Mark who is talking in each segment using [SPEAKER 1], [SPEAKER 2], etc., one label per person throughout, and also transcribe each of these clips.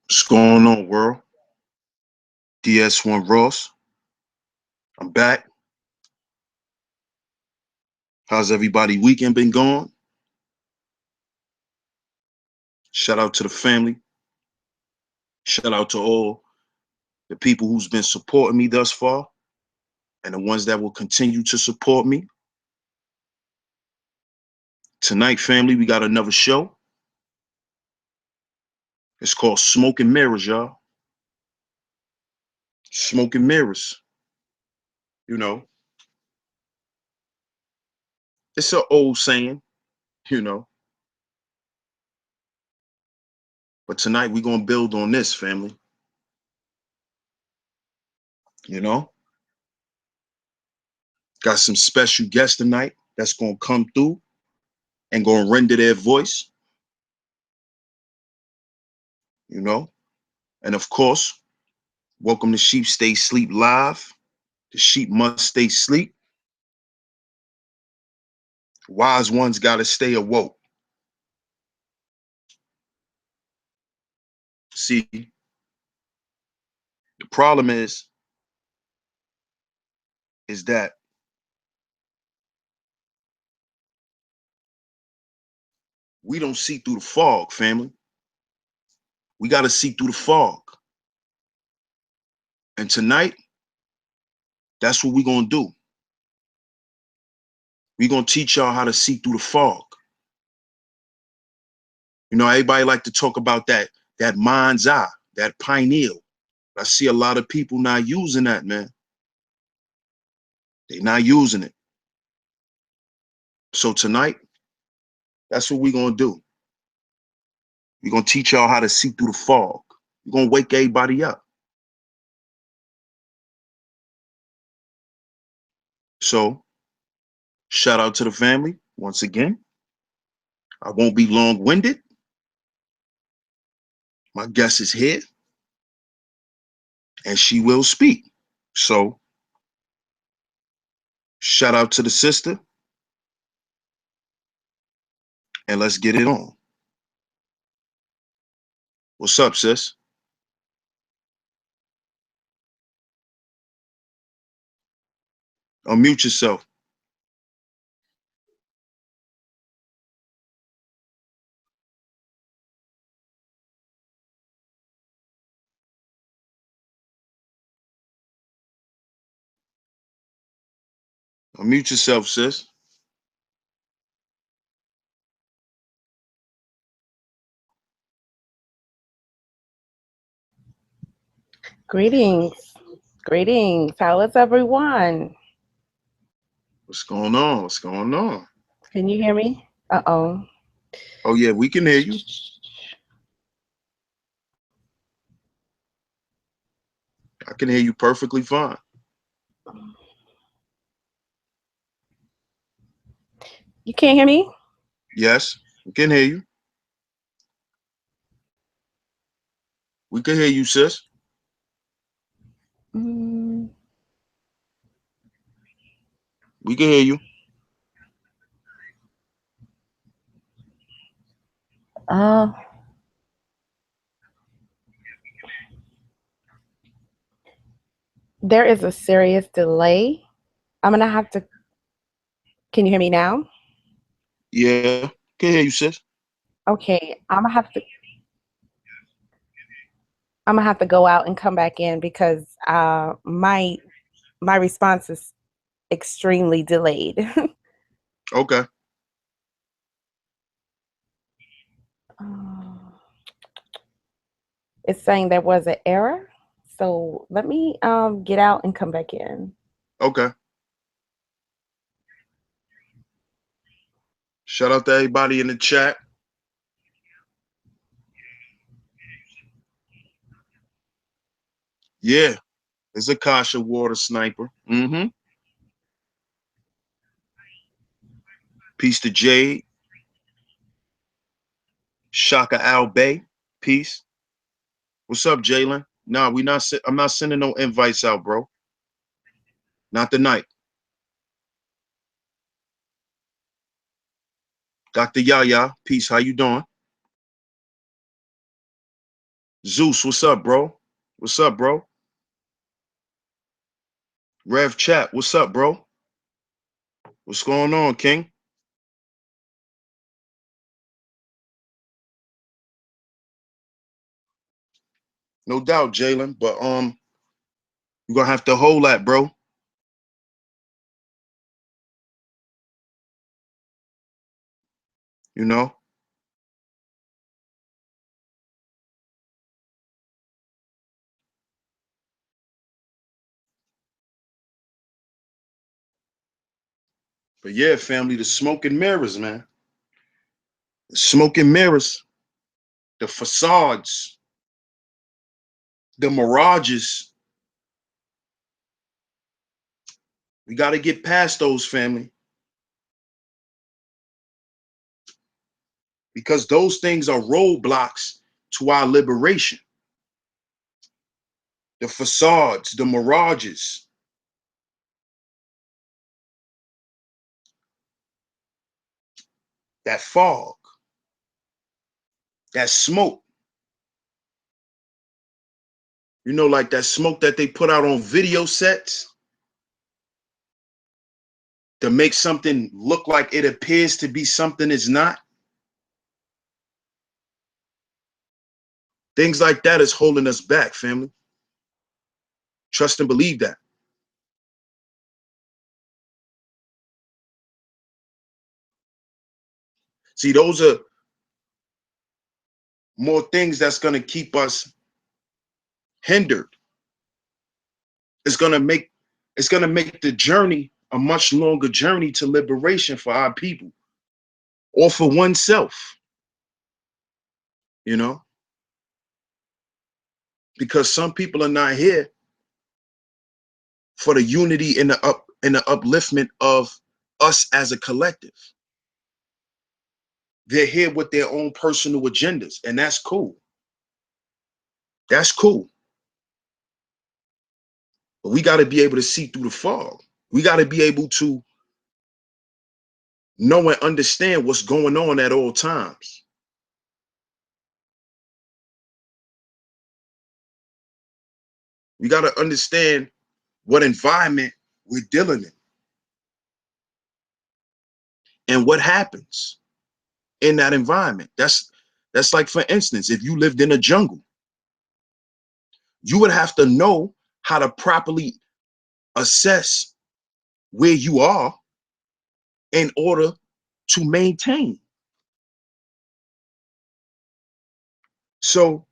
[SPEAKER 1] What's going on, world? DS1 Ross. I'm back. How's everybody weekend been going? Shout out to the family. Shout out to all the people who's been supporting me thus far and the ones that will continue to support me. Tonight, family, we got another show. It's called Smoke and Mirrors, y'all. Smoke and Mirrors. You know, it's an old saying, you know. But tonight we're gonna build on this, family. You know, got some special guests tonight that's gonna come through and gonna render their voice, you know. And of course, welcome to Sheep Stay Sleep Live. The sheep must stay sleep. Wise ones gotta stay awoke. See, the problem is that we don't see through the fog, family. We gotta see through the fog. And tonight, that's what we're gonna do. We're gonna teach y'all how to see through the fog. You know, everybody like to talk about that mind's eye, that pineal. I see a lot of people not using that, man. They're not using it. So tonight, that's what we're gonna do. We're gonna teach y'all how to see through the fog. We're gonna wake everybody up. So, shout out to the family once again. I won't be long-winded. My guest is here, and she will speak. So, shout out to the sister, and let's get it on. What's up, sis? Unmute yourself. Unmute yourself, sis.
[SPEAKER 2] Greetings. Greetings. How is everyone?
[SPEAKER 1] What's going on? What's going on?
[SPEAKER 2] Can you hear me? Uh-oh.
[SPEAKER 1] Oh, yeah, we can hear you. I can hear you perfectly fine.
[SPEAKER 2] You can't hear me?
[SPEAKER 1] Yes, we can hear you. We can hear you, sis.
[SPEAKER 2] Mm,
[SPEAKER 1] We can hear you.
[SPEAKER 2] uh, there is a serious delay. I'm gonna have to. Can you hear me now?
[SPEAKER 1] Yeah, can hear you, sis.
[SPEAKER 2] Okay, I'm gonna have to go out and come back in because my response is extremely delayed.
[SPEAKER 1] Okay.
[SPEAKER 2] Uh, it's saying there was an error. So let me get out and come back in.
[SPEAKER 1] Okay. Shout out to everybody in the chat. Yeah, it's Akasha Water Sniper. Mm-hmm. Peace to Jade. Shaka Al Bay. Peace. What's up, Jalen? Nah, I'm not sending no invites out, bro. Not tonight. Dr. Yaya. Peace. How you doing? Zeus, what's up, bro? What's up, bro? Rev Chat, what's up, bro? What's going on, King? No doubt, Jalen, but you're gonna have to hold that, bro. You know? But yeah, family, the smoke and mirrors, man. The smoke and mirrors, the facades, the mirages. We got to get past those, family, because those things are roadblocks to our liberation. The facades, the mirages, that fog, that smoke, you know, like that smoke that they put out on video sets to make something look like it appears to be something it's not. Things like that is holding us back, family. Trust and believe that. See, those are more things that's going to keep us hindered. It's going to make the journey a much longer journey to liberation for our people or for oneself, you know, because some people are not here for the unity and the upliftment of us as a collective. They're here with their own personal agendas, and that's cool. That's cool. But we got to be able to see through the fog. We got to be able to know and understand what's going on at all times. We got to understand what environment we're dealing in and what happens in that environment. That's like, for instance, if you lived in a jungle, you would have to know how to properly assess where you are in order to maintain. So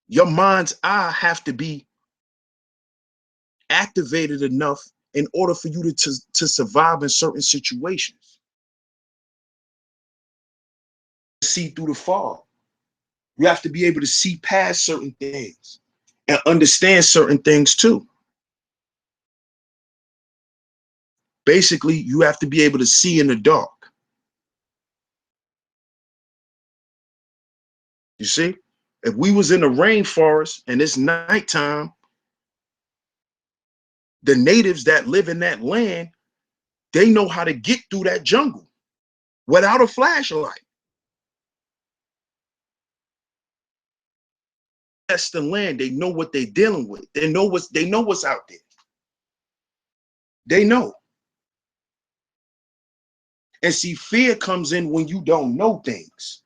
[SPEAKER 1] your mind's eye have to be activated enough in order for you to survive in certain situations. See through the fog. You have to be able to see past certain things and understand certain things too. Basically, you have to be able to see in the dark. You see? If we was in the rainforest and it's nighttime, the natives that live in that land, they know how to get through that jungle without a flashlight. That's the land. They know what they're dealing with. They know what's out there. They know. And see, fear comes in when you don't know things.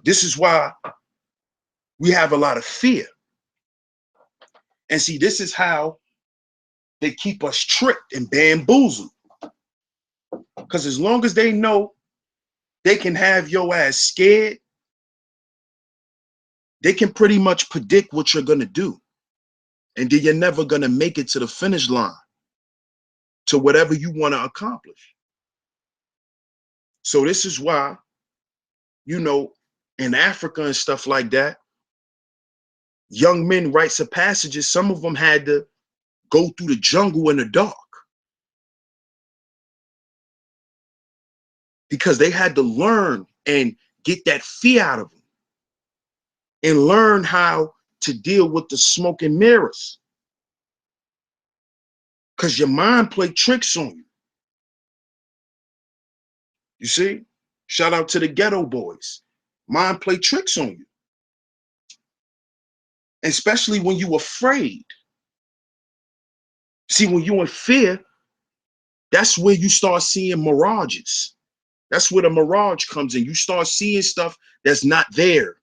[SPEAKER 1] This is why we have a lot of fear. And see, this is how they keep us tricked and bamboozled. Because as long as they know they can have your ass scared, they can pretty much predict what you're going to do. And then you're never going to make it to the finish line, to whatever you want to accomplish. So this is why, you know, in Africa and stuff like that, young men rites of passages, some of them had to go through the jungle in the dark because they had to learn and get that fear out of them and learn how to deal with the smoke and mirrors. Because your mind play tricks on you. You see? Shout out to the ghetto boys. Mind play tricks on you, especially when you're afraid. See, when you're in fear, that's where you start seeing mirages. That's where the mirage comes in. You start seeing stuff that's not there.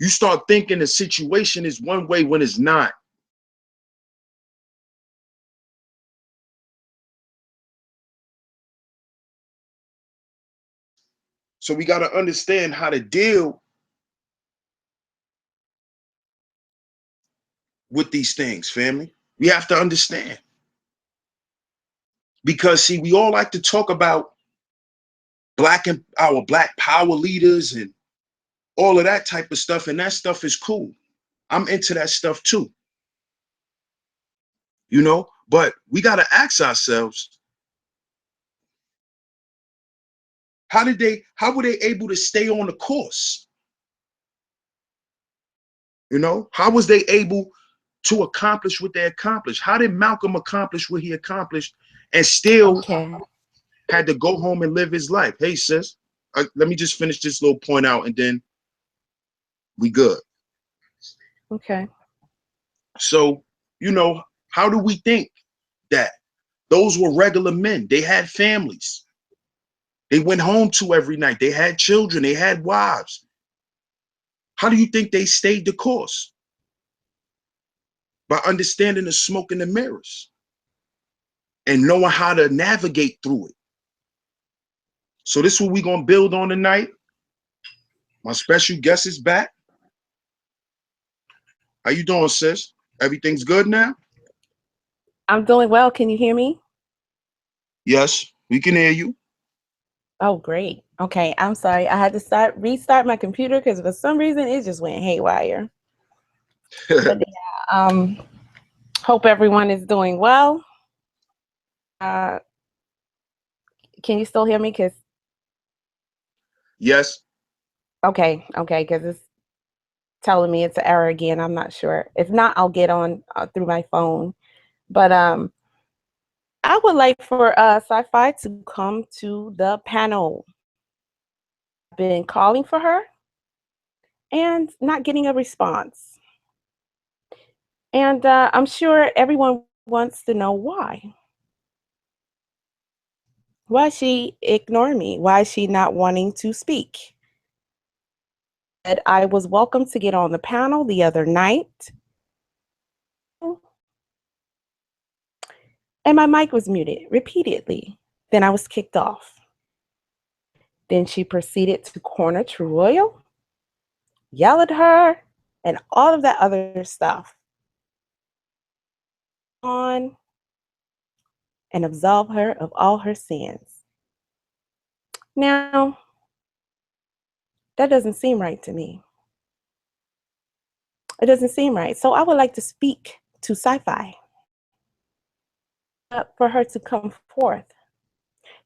[SPEAKER 1] You start thinking the situation is one way when it's not. So we got to understand how to deal with these things, family. We have to understand. Because see, we all like to talk about black and our black power leaders and all of that type of stuff, and that stuff is cool. I'm into that stuff too, you know, but we got to ask ourselves, how were they able to stay on the course? You know, how was they able to accomplish what they accomplished? How did Malcolm accomplish what he accomplished and still
[SPEAKER 2] Okay.
[SPEAKER 1] had to go home and live his life? Hey, sis, let me just finish this little point out and then we good.
[SPEAKER 2] Okay.
[SPEAKER 1] So, you know, how do we think that those were regular men? They had families. They went home to every night. They had children. They had wives. How do you think they stayed the course? By understanding the smoke and the mirrors and knowing how to navigate through it. So this is what we're going to build on tonight. My special guest is back. How you doing, sis? Everything's good now?
[SPEAKER 2] I'm doing well. Can you hear me?
[SPEAKER 1] Yes, we can hear you.
[SPEAKER 2] Oh, great. Okay. I'm sorry. I had to restart my computer because for some reason it just went haywire. But yeah, hope everyone is doing well. Uh, can you still hear me?
[SPEAKER 1] Yes.
[SPEAKER 2] Okay, because it's telling me it's an error again. I'm not sure. If not, I'll get on through my phone. But I would like for Sci-Fi to come to the panel. I've been calling for her and not getting a response. And I'm sure everyone wants to know why. Why is she ignoring me? Why is she not wanting to speak? And I was welcome to get on the panel the other night. And my mic was muted repeatedly. Then I was kicked off. Then she proceeded to corner True Royal, yell at her, and all of that other stuff. On and absolve her of all her sins. Now, that doesn't seem right to me. It doesn't seem right. So I would like to speak to Sci-Fi for her to come forth.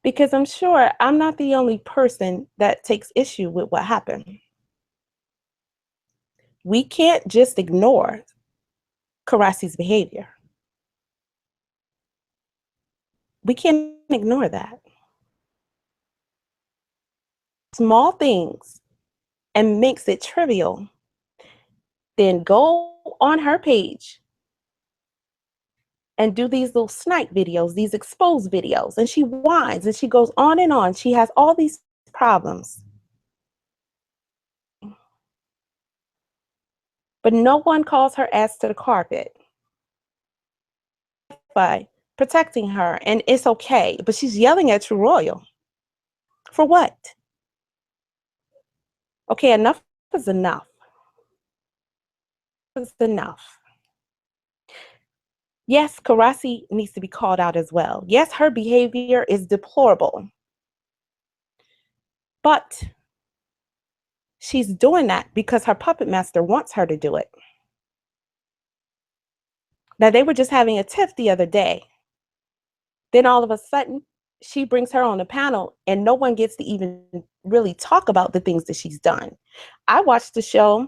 [SPEAKER 2] Because I'm sure I'm not the only person that takes issue with what happened. We can't just ignore Karasi's behavior. We can't ignore that. Small things and makes it trivial. Then go on her page and do these little snipe videos, these exposed videos, and she whines and she goes on and on. She has all these problems. But no one calls her ass to the carpet by protecting her, and it's okay. But she's yelling at True Royal. For what? Okay, enough is enough. Is enough. Yes, Karasi needs to be called out as well. Yes, her behavior is deplorable. But she's doing that because her puppet master wants her to do it. Now, they were just having a tiff the other day. Then all of a sudden, she brings her on the panel and no one gets to even really talk about the things that she's done. I watched the show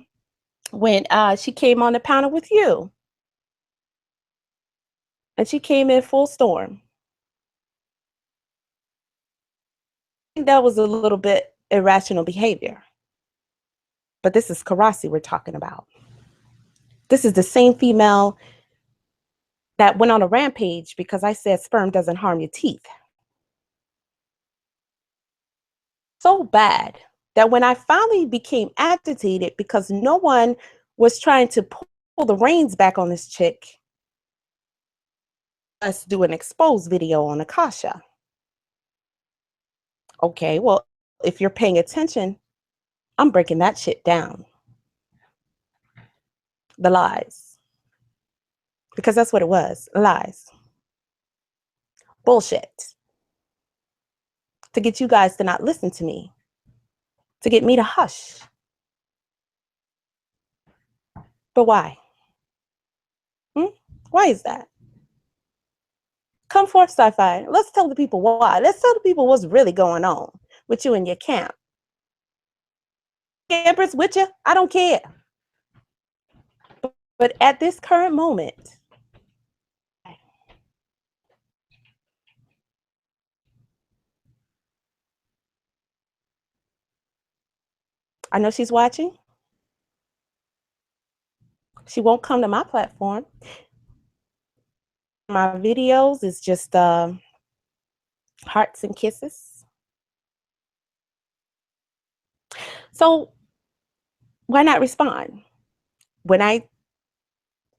[SPEAKER 2] when she came on the panel with you. And she came in full storm. think that was a little bit irrational behavior. But this is Karasi we're talking about. This is the same female that went on a rampage because I said sperm doesn't harm your teeth. So bad that when I finally became agitated because no one was trying to pull the reins back on this chick, let's do an exposed video on Akasha. Okay, well, if you're paying attention, I'm breaking that shit down. The lies. Because that's what it was, lies. Bullshit. To get you guys to not listen to me. To get me to hush. But why? Why is that? Come forth, sci-fi. Let's tell the people why. Let's tell the people what's really going on with you and your camp. Empress with you, I don't care. But at this current moment, I know she's watching. She won't come to my platform. My videos is just hearts and kisses. So why not respond? When I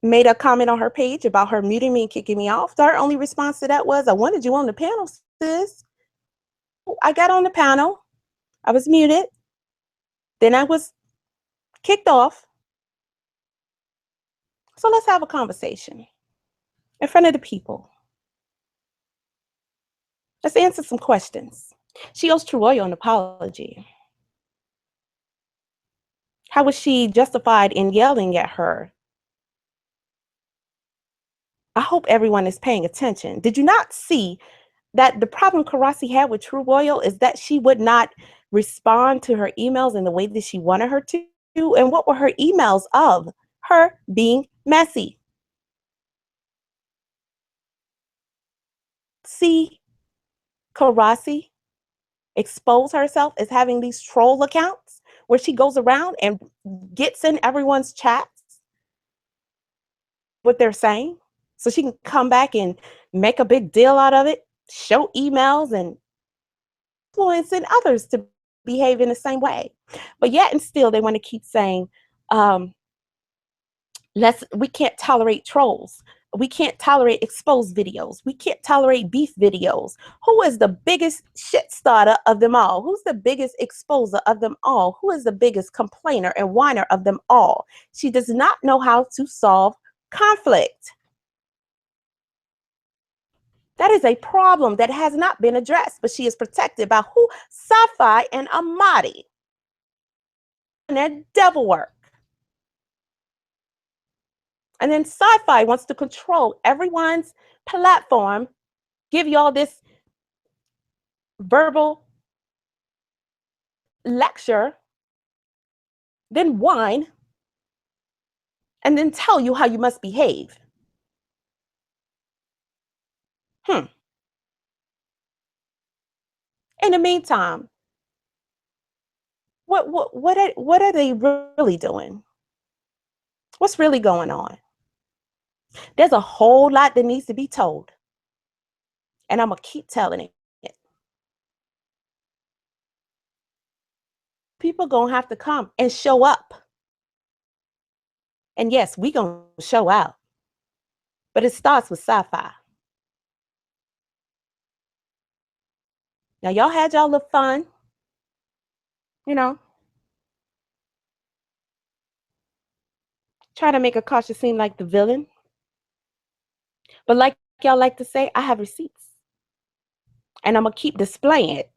[SPEAKER 2] made a comment on her page about her muting me and kicking me off, her only response to that was, I wanted you on the panel, sis. I got on the panel. I was muted. Then I was kicked off. So let's have a conversation in front of the people. Let's answer some questions. She owes True Oil an apology. How was she justified in yelling at her? I hope everyone is paying attention. Did you not see that the problem Karasi had with True Royal is that she would not respond to her emails in the way that she wanted her to? And what were her emails of? Her being messy. See Karasi expose herself as having these troll accounts where she goes around and gets in everyone's chats what they're saying so she can come back and make a big deal out of it, show emails and influencing others to behave in the same way. But yet and still they want to keep saying, we can't tolerate trolls. We can't tolerate exposed videos. We can't tolerate beef videos. Who is the biggest shit starter of them all? Who's the biggest exposer of them all? Who is the biggest complainer and whiner of them all? She does not know how to solve conflict. That is a problem that has not been addressed, but she is protected by who? Safi and Amadi. And their devil work. And then Sci-Fi wants to control everyone's platform, give you all this verbal lecture, then whine, and then tell you how you must behave. In the meantime, what are they really doing? What's really going on? There's a whole lot that needs to be told. And I'm going to keep telling it. People going to have to come and show up. And yes, we going to show out. But it starts with Sci-Fi. Now, y'all had y'all little fun, you know, try to make Akasha seem like the villain. But like y'all like to say, I have receipts. And I'm going to keep displaying it.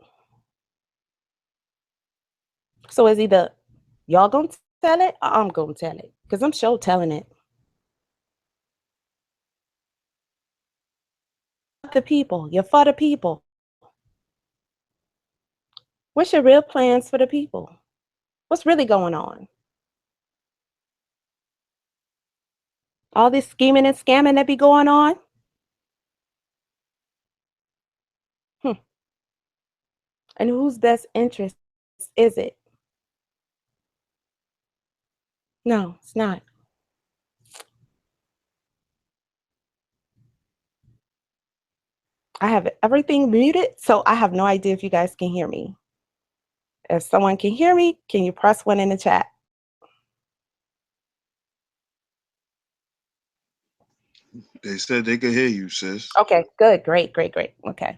[SPEAKER 2] So it's either y'all going to tell it or I'm going to tell it. Because I'm sure telling it. The people. You're for the people. What's your real plans for the people? What's really going on? All this scheming and scamming that be going on? And whose best interest is it? No, it's not. I have everything muted, so I have no idea if you guys can hear me. If someone can hear me, can you press one in the chat?
[SPEAKER 1] They said they could hear you, sis.
[SPEAKER 2] Okay, good, great, great, great. Okay.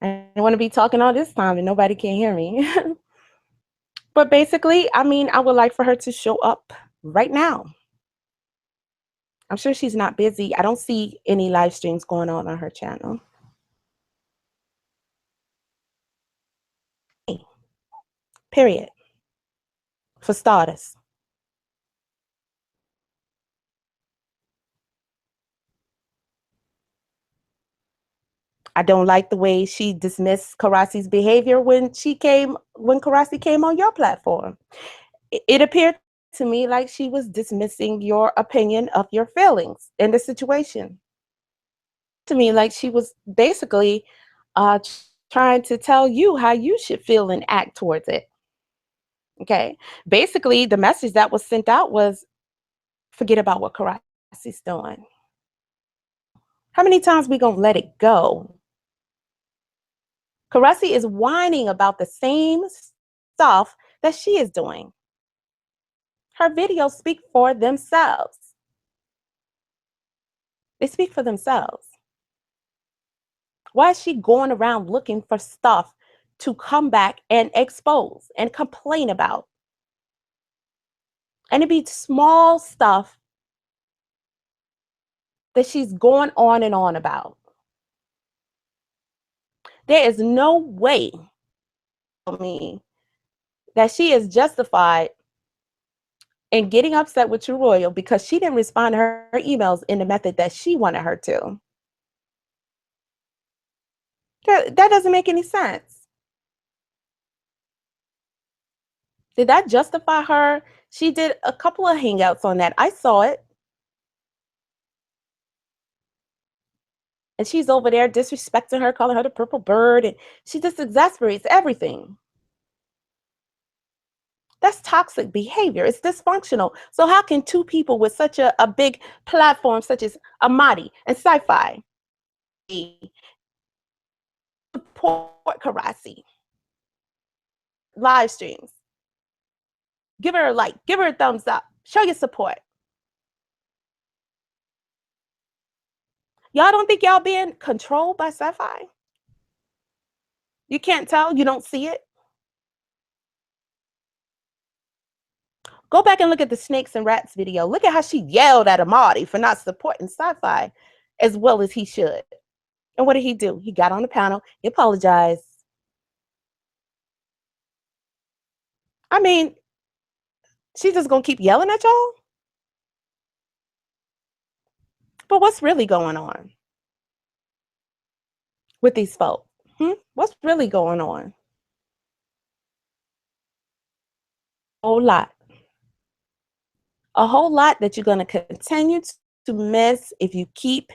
[SPEAKER 2] I don't want to be talking all this time and nobody can hear me. But basically, I mean, I would like for her to show up right now. I'm sure she's not busy. I don't see any live streams going on her channel. Period. For starters. I don't like the way she dismissed Karasi's behavior when Karasi came on your platform. It appeared to me like she was dismissing your opinion of your feelings in the situation. To me, like she was basically uh, trying to tell you how you should feel and act towards it. Okay. Basically, the message that was sent out was forget about what Karasi's doing. How many times we gonna let it go? Karasi is whining about the same stuff that she is doing. Her videos speak for themselves. They speak for themselves. Why is she going around looking for stuff to come back and expose and complain about? And it be small stuff that she's going on and on about. There is no way me that she is justified in getting upset with True Royal because she didn't respond to her emails in the method that she wanted her to. That doesn't make any sense. Did that justify her? She did a couple of hangouts on that. I saw it. And she's over there disrespecting her, calling her the purple bird, and she just exasperates everything. That's toxic behavior. It's dysfunctional. So how can two people with such a big platform, such as Amadi and Sci-Fi, support Karasi? Live streams. Give her a like, give her a thumbs up, show your support. Y'all don't think y'all being controlled by Sci-Fi? You can't tell, you don't see it. Go back and look at the Snakes and Rats video. Look at how she yelled at Amadi for not supporting Sci-Fi as well as he should. And what did he do? He got on the panel, he apologized. I mean, she's just gonna keep yelling at y'all? But what's really going on with these folks? What's really going on? A whole lot. A whole lot that you're gonna continue to miss if you keep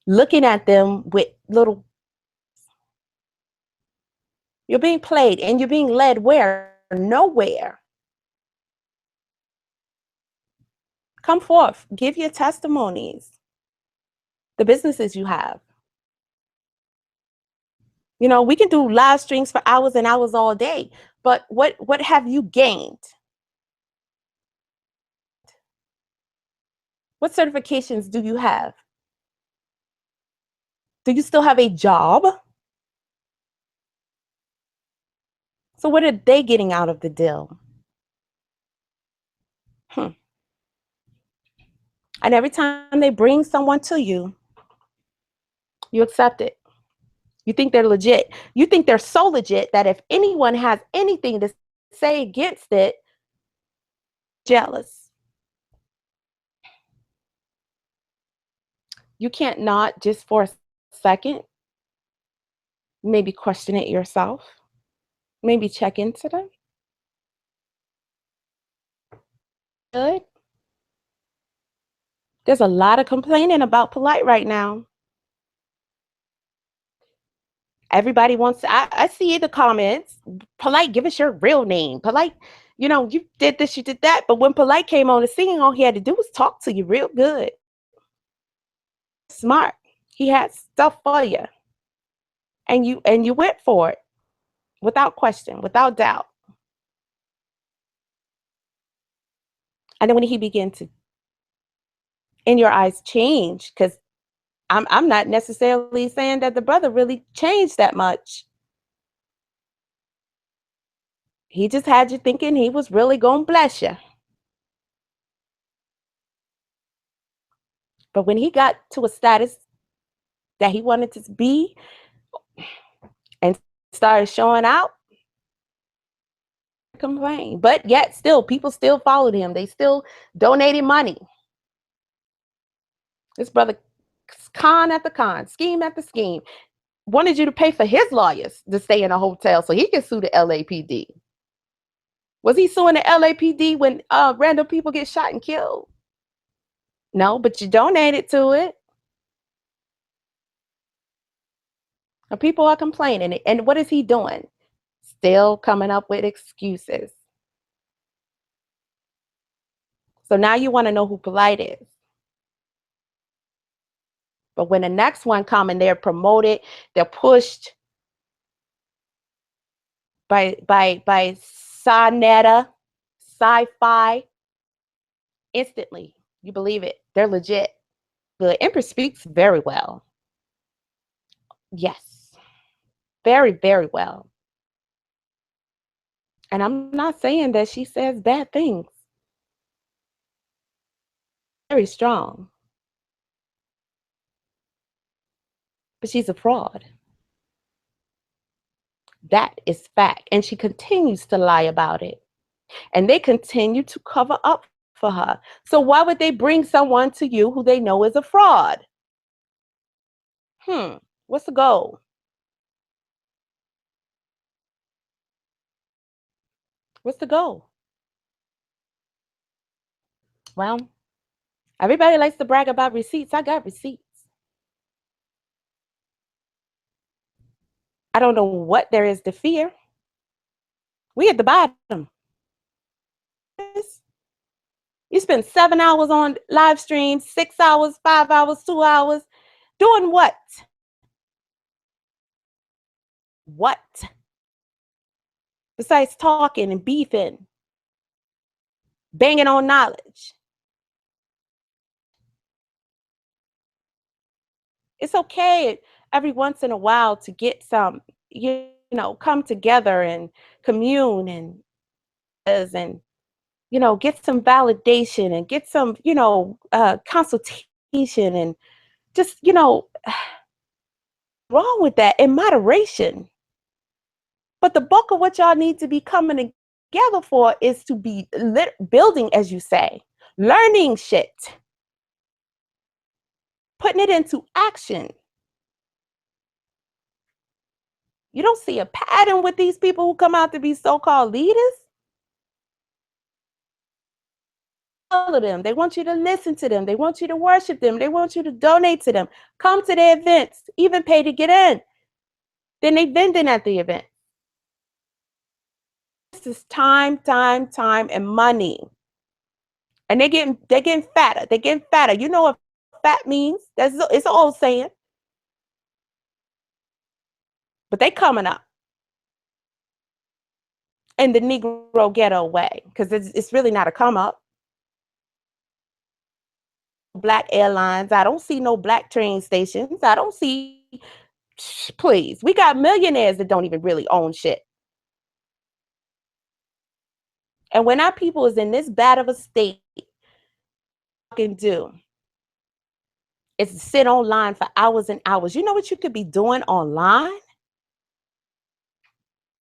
[SPEAKER 2] looking at them with little. You're being played and you're being led where? Nowhere. Come forth, give your testimonies, the businesses you have. You know, we can do live streams for hours and hours all day, but what have you gained? What certifications do you have? Do you still have a job? So what are they getting out of the deal? And every time they bring someone to you, you accept it. You think they're legit. You think they're so legit that if anyone has anything to say against it, jealous. You can't not just for a second maybe question it yourself, maybe check into them. Good. There's a lot of complaining about Polite right now. Everybody wants, I see the comments, Polite, give us your real name. Polite, you did this, you did that. But when Polite came on the scene, all he had to do was talk to you real good. Smart. He had stuff for you. And you went for it without question, without doubt. And then when he began to, in your eyes, change, because I'm not necessarily saying that the brother really changed that much. He just had you thinking he was really going to bless you. But when he got to a status that he wanted to be and started showing out, complain. But yet still, people still followed him. They still donated money. This brother, con after con, scheme after scheme, wanted you to pay for his lawyers to stay in a hotel so he could sue the LAPD. Was he suing the LAPD when random people get shot and killed? No, but you donated to it. And people are complaining. And what is he doing? Still coming up with excuses. So now you want to know who Polite is. But when the next one come and they're promoted, they're pushed by Sonetta, Sci-Fi, instantly you believe it. They're legit. The Empress speaks very well. Yes, very, very well. And I'm not saying that she says bad things. Very strong. But she's a fraud. That is fact. And she continues to lie about it. And they continue to cover up for her. So why would they bring someone to you who they know is a fraud? What's the goal? What's the goal? Well, everybody likes to brag about receipts. I got receipts. I don't know what there is to fear. We at the bottom. You spend 7 hours on live stream, 6 hours, 5 hours, 2 hours. Doing what? What? Besides talking and beefing, banging on knowledge. It's okay every once in a while to get some, come together and commune and get some validation and get some, consultation and just, wrong with that in moderation. But the bulk of what y'all need to be coming together for is to be building, as you say, learning shit, putting it into action. You don't see a pattern with these people who come out to be so-called leaders. All of them. They want you to listen to them. They want you to worship them. They want you to donate to them. Come to their events, even pay to get in. Then they vending at the event. This is time, and money. And they're getting fatter. They're getting fatter. You know what fat means? It's an old saying. But they coming up in the Negro ghetto way, because it's really not a come up. Black airlines. I don't see no black train stations. I don't see, please. We got millionaires that don't even really own shit. And when our people is in this bad of a state, can do is sit online for hours and hours. You know what you could be doing online?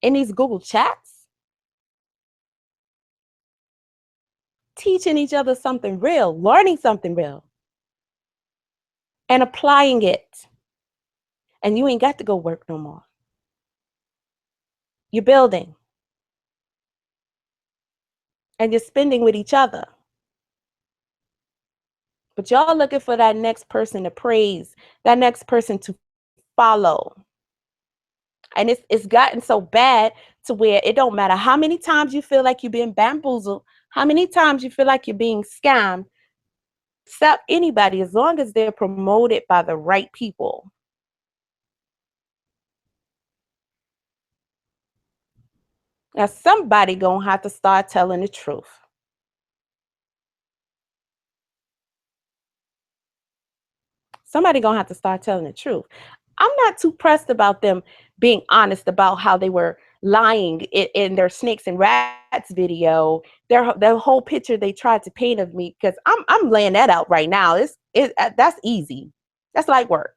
[SPEAKER 2] In these Google chats? Teaching each other something real, learning something real, and applying it. And you ain't got to go work no more. You're building. And you're spending with each other. But y'all looking for that next person to praise, that next person to follow. And it's gotten so bad to where it don't matter how many times you feel like you've been bamboozled, how many times you feel like you're being scammed, accept anybody as long as they're promoted by the right people. Now somebody gonna have to start telling the truth. Somebody gonna have to start telling the truth. I'm not too pressed about them being honest about how they were lying in their snakes and rats video. Their whole picture they tried to paint of me, because I'm laying that out right now. That's easy. That's light work.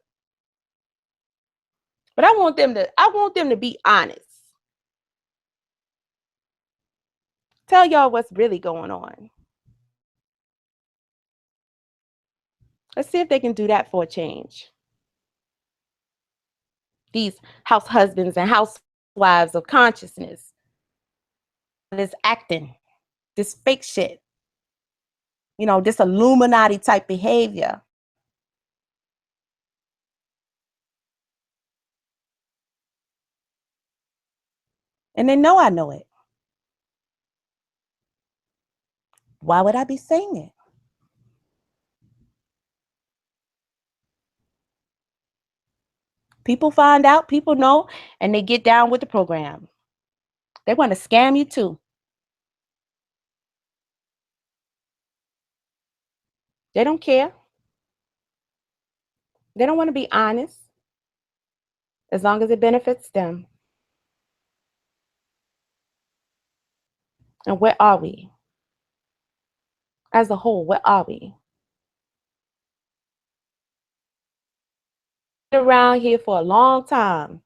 [SPEAKER 2] But I want them to be honest. Tell y'all what's really going on. Let's see if they can do that for a change. These house husbands and housewives of consciousness, this acting, this fake shit, this Illuminati type behavior. And they know I know it. Why would I be saying it? People find out, people know, and they get down with the program. They want to scam you too. They don't care. They don't want to be honest as long as it benefits them. And where are we? As a whole, where are we? Around here for a long time.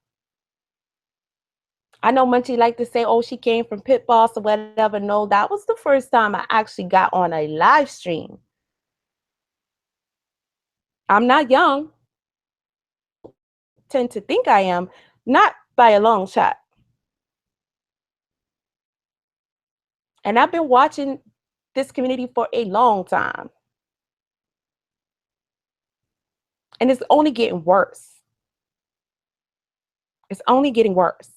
[SPEAKER 2] I know Munchie like to say, oh, she came from Pit Boss or whatever. No, that was the first time I actually got on a live stream. I'm not young. Tend to think I am, not by a long shot. And I've been watching this community for a long time. And it's only getting worse. It's only getting worse.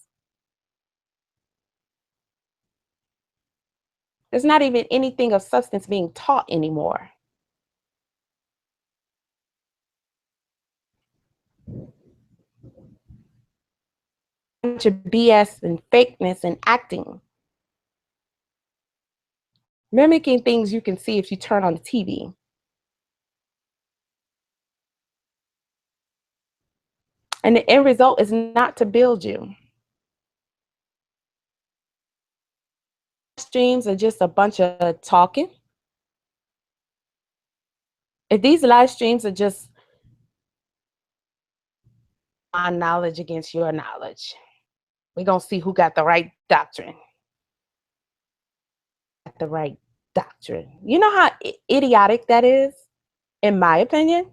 [SPEAKER 2] There's not even anything of substance being taught anymore. Bunch of BS and fakeness and acting. Mimicking things you can see if you turn on the TV. And the end result is not to build you. Streams are just a bunch of talking. If these live streams are just my knowledge against your knowledge, we're going to see who got the right doctrine. The right doctrine. You know how idiotic that is, in my opinion?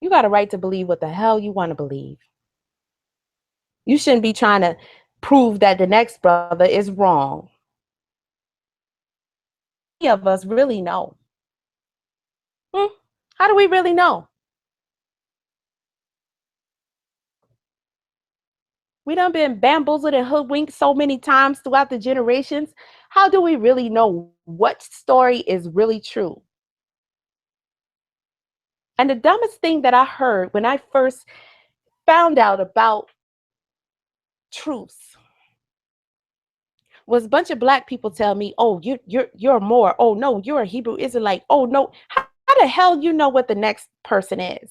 [SPEAKER 2] You got a right to believe what the hell you want to believe. You shouldn't be trying to prove that the next brother is wrong. Many of us really know. How do we really know? We done been bamboozled and hoodwinked so many times throughout the generations. How do we really know what story is really true? And the dumbest thing that I heard when I first found out about truths was a bunch of black people tell me, oh, you're more. Oh no, you're a Hebrew Israelite. Oh no. How the hell you know what the next person is?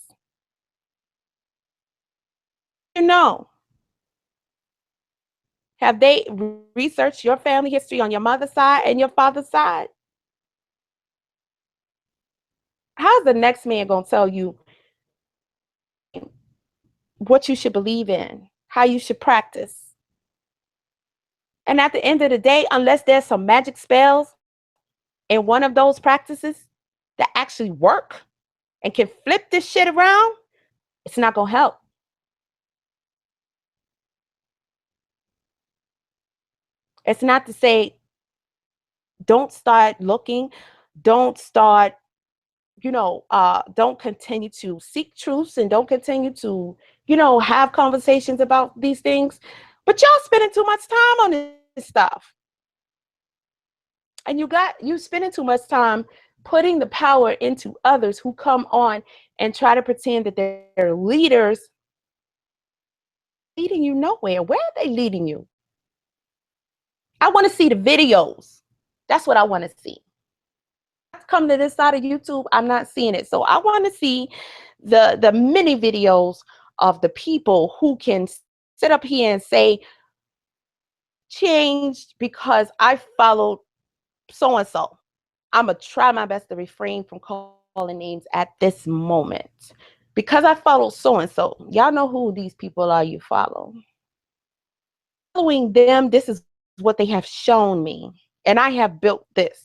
[SPEAKER 2] You know. Have they researched your family history on your mother's side and your father's side? How's the next man gonna tell you what you should believe in, how you should practice? And at the end of the day, unless there's some magic spells in one of those practices that actually work and can flip this shit around, it's not gonna help. It's not to say don't start looking, don't start, don't continue to seek truths and don't continue to have conversations about these things, but y'all spending too much time on this stuff. And you spending too much time putting the power into others who come on and try to pretend that they're leaders, leading you nowhere. Where are they leading you? I want to see the videos. That's what I want to see. Come to this side of YouTube, I'm not seeing it. So I want to see the mini videos of the people who can sit up here and say, changed because I followed so and so. I'm gonna try my best to refrain from calling names at this moment because I follow so and so. Y'all know who these people are you follow. Following them, this is what they have shown me, and I have built this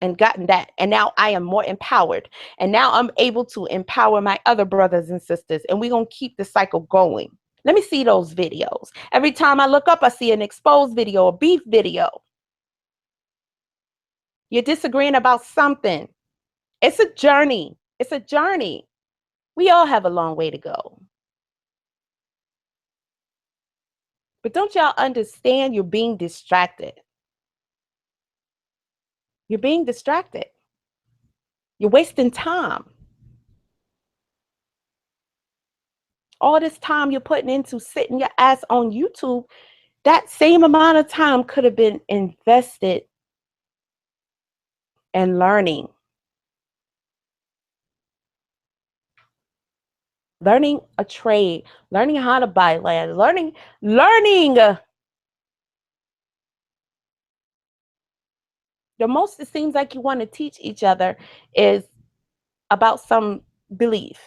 [SPEAKER 2] and gotten that, and now I am more empowered, and now I'm able to empower my other brothers and sisters, and we're gonna keep the cycle going. Let me see those videos. Every time I look up, I see an exposed video, a beef video. You're disagreeing about something. It's a journey. It's a journey. We all have a long way to go. But don't y'all understand you're being distracted? You're being distracted. You're wasting time. All this time you're putting into sitting your ass on YouTube, that same amount of time could have been invested in learning. Learning a trade, learning how to buy land, learning. The most it seems like you want to teach each other is about some belief.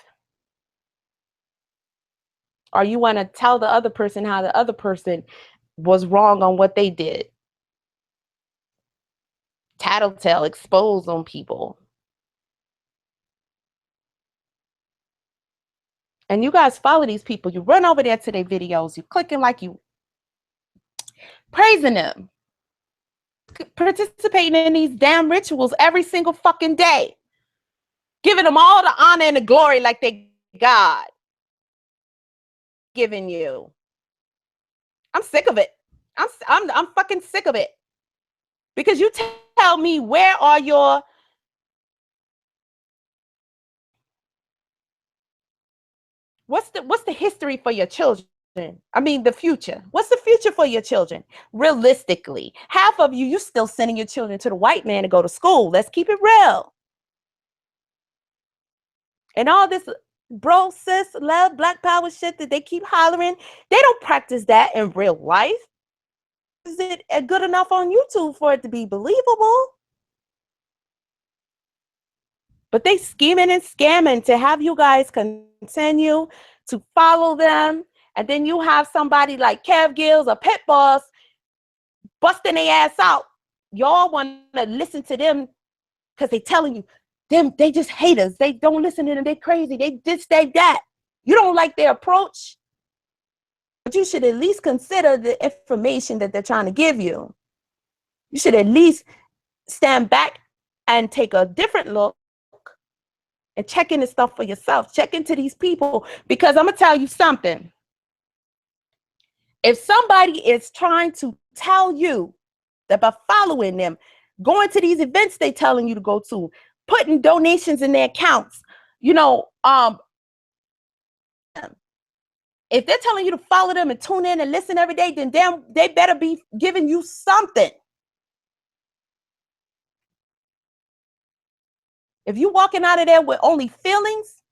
[SPEAKER 2] Or you want to tell the other person how the other person was wrong on what they did. Tattletale, expose on people. And you guys follow these people. You run over there to their videos. You clicking like you praising them. Participating in these damn rituals every single fucking day. Giving them all the honor and the glory like they God giving you. I'm sick of it. I'm fucking sick of it. Because you tell me, where are your what's the history for your children? I mean, the future. What's the future for your children? Realistically, half of you still sending your children to the white man to go to school. Let's keep it real. And all this bro, sis, love, black power shit that they keep hollering, they don't practice that in real life. Is it good enough on YouTube for it to be believable? But they scheming and scamming to have you guys continue to follow them. And then you have somebody like Kev Gills or Pit Boss busting their ass out. Y'all want to listen to them because they telling you, they just haters. They don't listen to them. They crazy. They this, they that. You don't like their approach, but you should at least consider the information that they're trying to give you. You should at least stand back and take a different look and check into stuff for yourself. Check into these people, because I'm going to tell you something. If somebody is trying to tell you that by following them, going to these events they're telling you to go to, putting donations in their accounts, if they're telling you to follow them and tune in and listen every day, then damn, they better be giving you something. If you're walking out of there with only feelings,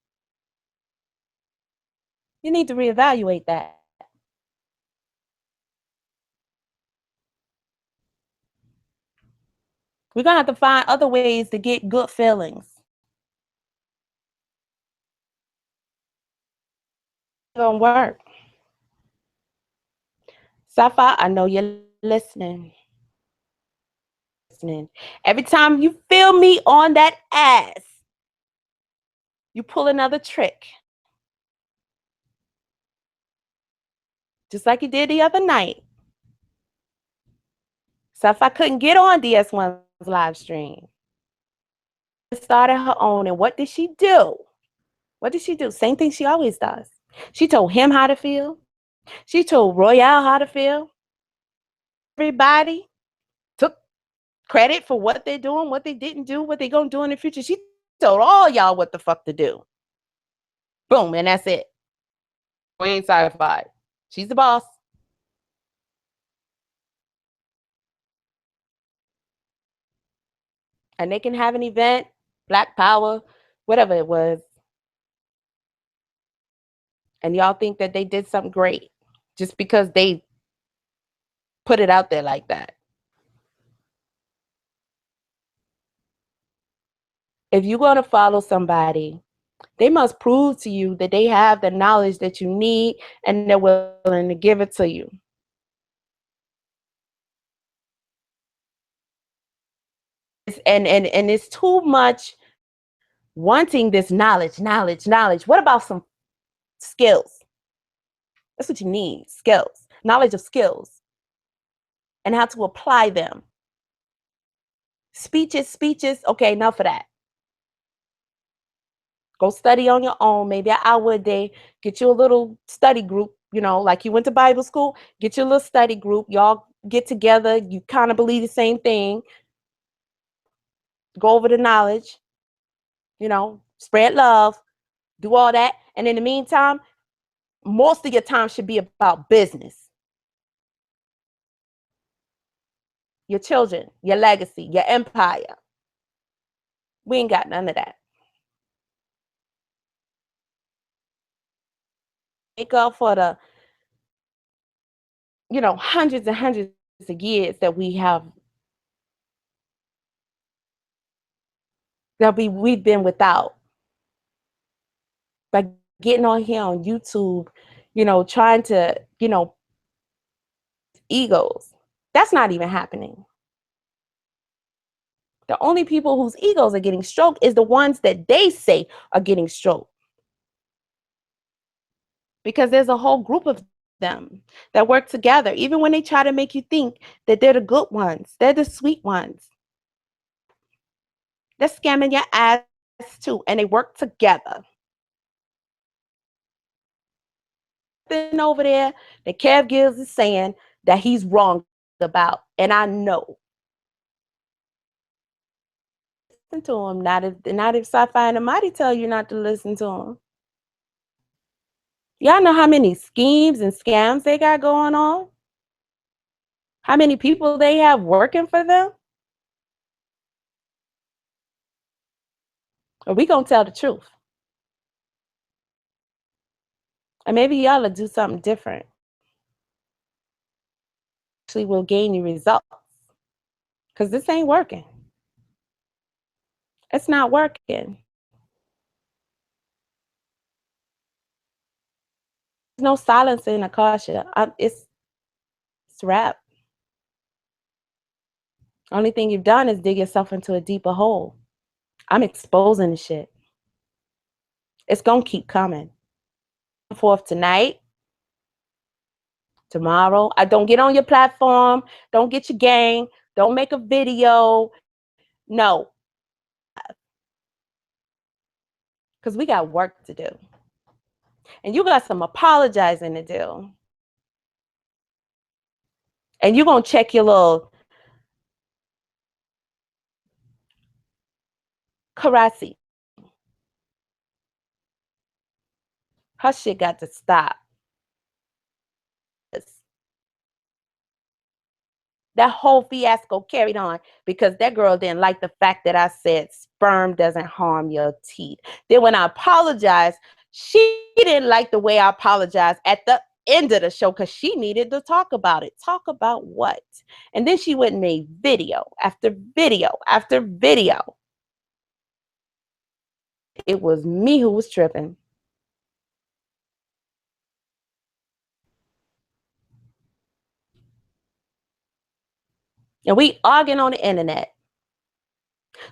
[SPEAKER 2] you need to reevaluate that. We're going to have to find other ways to get good feelings. It's going to work. Safa, I know you're listening. Every time you feel me on that ass, you pull another trick. Just like you did the other night. Safa couldn't get on DS1's live stream. Started her own, and what did she do? What did she do? Same thing she always does. She told him how to feel. She told Royale how to feel. Everybody took credit for what they're doing, what they didn't do, what they're going to do in the future. She told all y'all what the fuck to do. Boom, and that's it. We ain't sci-fi. She's the boss. And they can have an event, Black Power, whatever it was. And y'all think that they did something great just because they put it out there like that. If you're going to follow somebody, they must prove to you that they have the knowledge that you need and they're willing to give it to you. And it's too much wanting this knowledge. What about some skills? That's what you need, skills, knowledge of skills and how to apply them. Speeches, okay, enough of that. Go study on your own, maybe an hour a day. Get you a little study group, like you went to Bible school. Get your little study group. Y'all get together. You kind of believe the same thing. Go over the knowledge, spread love, do all that. And in the meantime, most of your time should be about business. Your children, your legacy, your empire. We ain't got none of that. Make up for the, hundreds and hundreds of years that we've been without. By getting on here on YouTube, trying to, egos. That's not even happening. The only people whose egos are getting stroked is the ones that they say are getting stroked. Because there's a whole group of them that work together, even when they try to make you think that they're the good ones, they're the sweet ones. They're scamming your ass too, and they work together. Then over there that Kev Gibbs is saying that he's wrong about, and I know. Listen to him, not if Sci-Fi and Amadi tell you not to listen to him. Y'all know how many schemes and scams they got going on? How many people they have working for them? Or we gonna tell the truth. And maybe y'all will do something different. Actually will gain you results. Because this ain't working. It's not working. There's no silence in Akasha. It's rap. Only thing you've done is dig yourself into a deeper hole. I'm exposing the shit. It's gonna keep coming. Forth tonight, tomorrow. I don't get on your platform. Don't get your gang. Don't make a video. No. Because we got work to do. And you got some apologizing to do. And you're going to check your little Karasi. Her shit got to stop. That whole fiasco carried on because that girl didn't like the fact that I said sperm doesn't harm your teeth. Then when I apologized, she didn't like the way I apologized at the end of the show because she needed to talk about it. Talk about what? And then she went and made video after video after video. It was me who was tripping. And we arguing on the internet.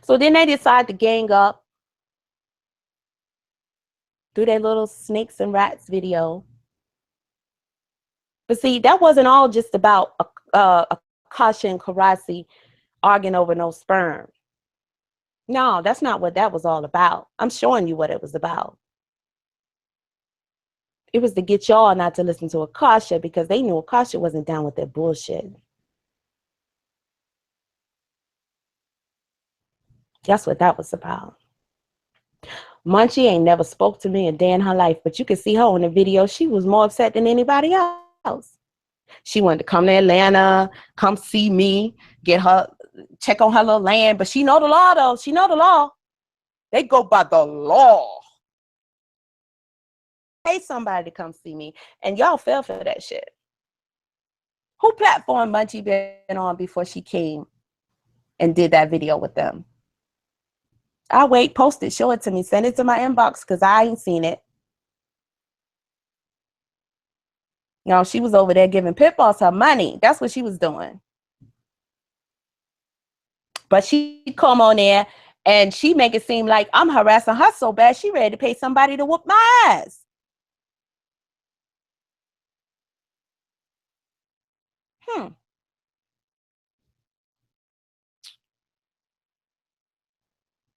[SPEAKER 2] So then they decide to gang up, do their little snakes and rats video. But see, that wasn't all just about Akasha and Karasi arguing over no sperm. No, that's not what that was all about. I'm showing you what it was about. It was to get y'all not to listen to Akasha because they knew Akasha wasn't down with that bullshit. That's what that was about. Munchie ain't never spoke to me a day in her life, but you could see her in the video. She was more upset than anybody else. She wanted to come to Atlanta, come see me, get her, check on her little land, but she know the law though. She know the law. They go by the law. Pay somebody to come see me, and y'all fell for that shit. Who platform Munchie been on before she came and did that video with them? I'll wait, post it, show it to me, send it to my inbox because I ain't seen it. No, she was over there giving pitballs her money. That's what she was doing. But she come on there and she make it seem like I'm harassing her so bad she ready to pay somebody to whoop my ass.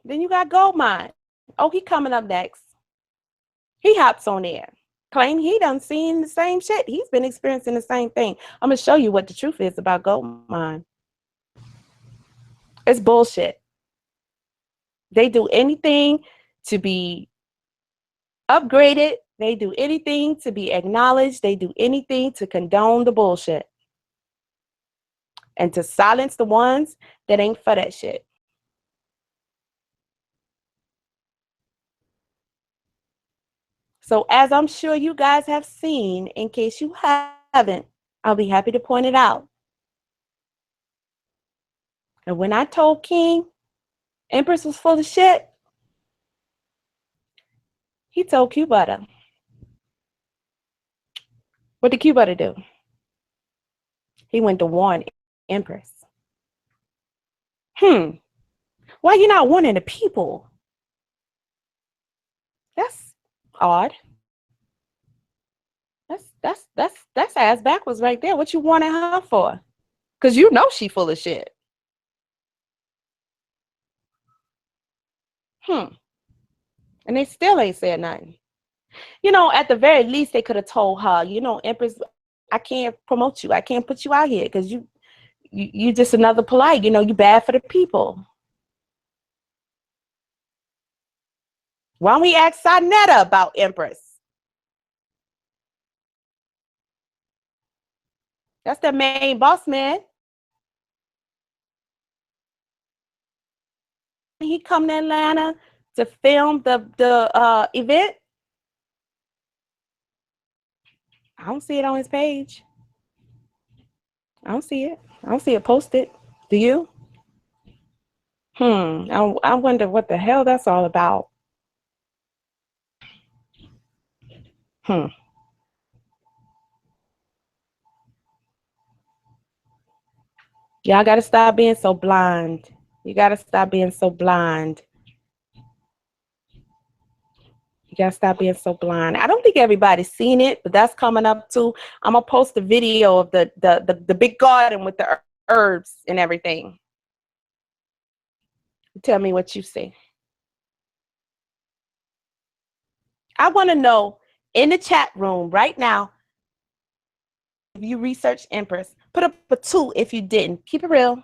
[SPEAKER 2] Then you got Goldmine. Oh, he coming up next. He hops on there. Claim he done seen the same shit. He's been experiencing the same thing. I'm going to show you what the truth is about Goldmine. It's bullshit. They do anything to be upgraded. They do anything to be acknowledged. They do anything to condone the bullshit and to silence the ones that ain't for that shit. So as I'm sure you guys have seen, in case you haven't, I'll be happy to point it out. And when I told King Empress was full of shit, he told Q Butter. What did Q Butter do? He went to warn Empress. Why you not warning the people? That's odd. That's ass backwards right there. What you wanted her for? Because you know she full of shit. And they still ain't said nothing. You know, at the very least, they could have told her, you know, Empress, I can't promote you. I can't put you out here because you just another polite. You know, you bad for the people. Why don't we ask Sonetta about Empress? That's the main boss man. He come to Atlanta to film the event. I don't see it on his page. I don't see it. I don't see it posted. Do you? I wonder what the hell that's all about. Y'all got to stop being so blind. You got to stop being so blind. You got to stop being so blind. I don't think everybody's seen it, but that's coming up too. I'm going to post a video of the big garden with the herbs and everything. Tell me what you see. I want to know in the chat room right now, if you research Empress, put up a 2 if you didn't. Keep it real.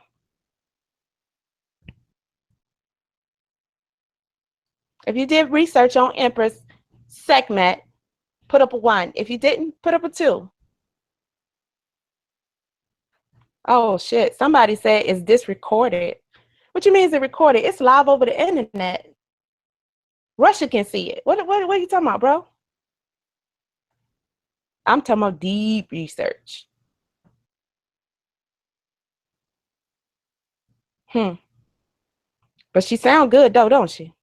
[SPEAKER 2] If you did research on Empress segment, put up a 1. If you didn't, put up a 2. Oh shit, somebody said, is this recorded? What you mean is it recorded? It's live over the internet. Russia can see it. What are you talking about, bro? I'm talking about deep research. But she sound good though, don't she?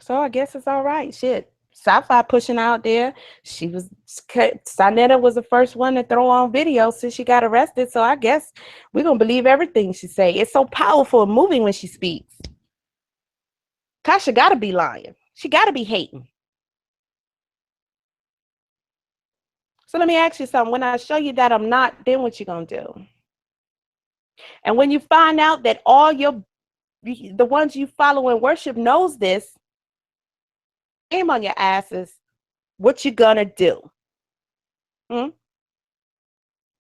[SPEAKER 2] So I guess it's all right. Shit. Sci-Fi pushing out there. Sonetta was the first one to throw on video since she got arrested. So I guess we're going to believe everything she say. It's so powerful and moving when she speaks. Kasha got to be lying. She got to be hating. So let me ask you something. When I show you that I'm not, then what you going to do? And when you find out that all the ones you follow and worship knows this, Shame on your asses. What you gonna do? Hmm?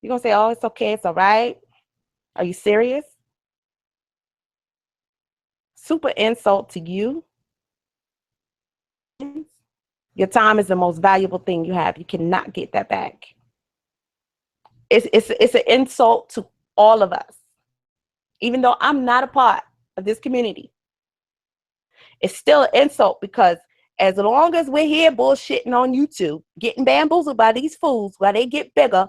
[SPEAKER 2] You gonna say, "Oh, it's okay, it's all right"? Are you serious? Super insult to you. Your time is the most valuable thing you have. You cannot get that back. It's an insult to all of us. Even though I'm not a part of this community, it's still an insult because as long as we're here bullshitting on YouTube, getting bamboozled by these fools while they get bigger,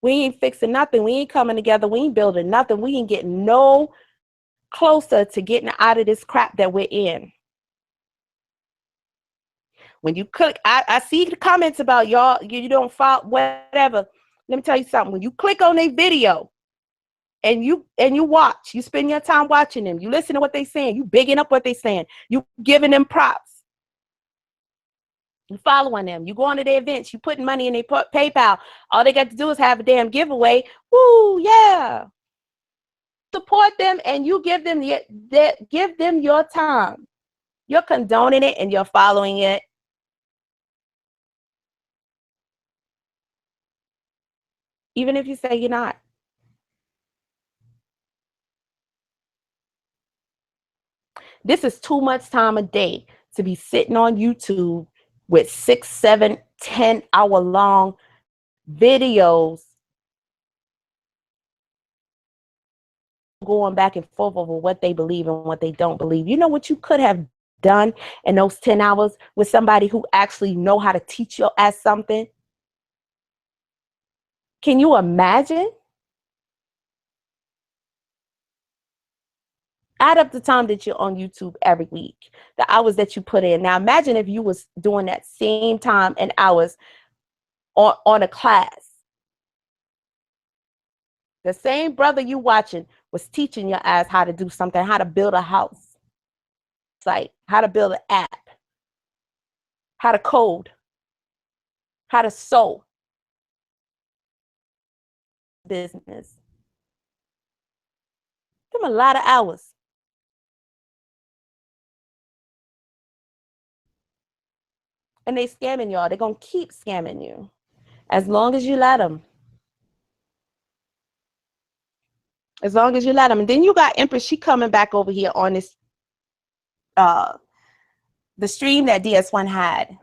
[SPEAKER 2] we ain't fixing nothing. We ain't coming together. We ain't building nothing. We ain't getting no closer to getting out of this crap that we're in. When you click, I see the comments about y'all, you don't follow, whatever. Let me tell you something. When you click on a video and you watch, you spend your time watching them, you listen to what they're saying, you bigging up what they're saying, you giving them props, you following them, you going to their events, you putting money in their PayPal. All they got to do is have a damn giveaway. Woo, yeah. Support them and you give them your time. You're condoning it and you're following it. Even if you say you're not. This is too much time a day to be sitting on YouTube with 6, 7, 10-hour long videos going back and forth over what they believe and what they don't believe. You know what you could have done in those 10 hours with somebody who actually know how to teach your ass something? Can you imagine? Add up the time that you're on YouTube every week, the hours that you put in. Now imagine if you was doing that same time and hours on a class. The same brother you watching was teaching your ass how to do something, how to build a house site, how to build an app, how to code, how to sew business. Them a lot of hours. And they scamming y'all. They're going to keep scamming you as long as you let them. As long as you let them. And then you got Empress. She coming back over here on this, the stream that DS1 had.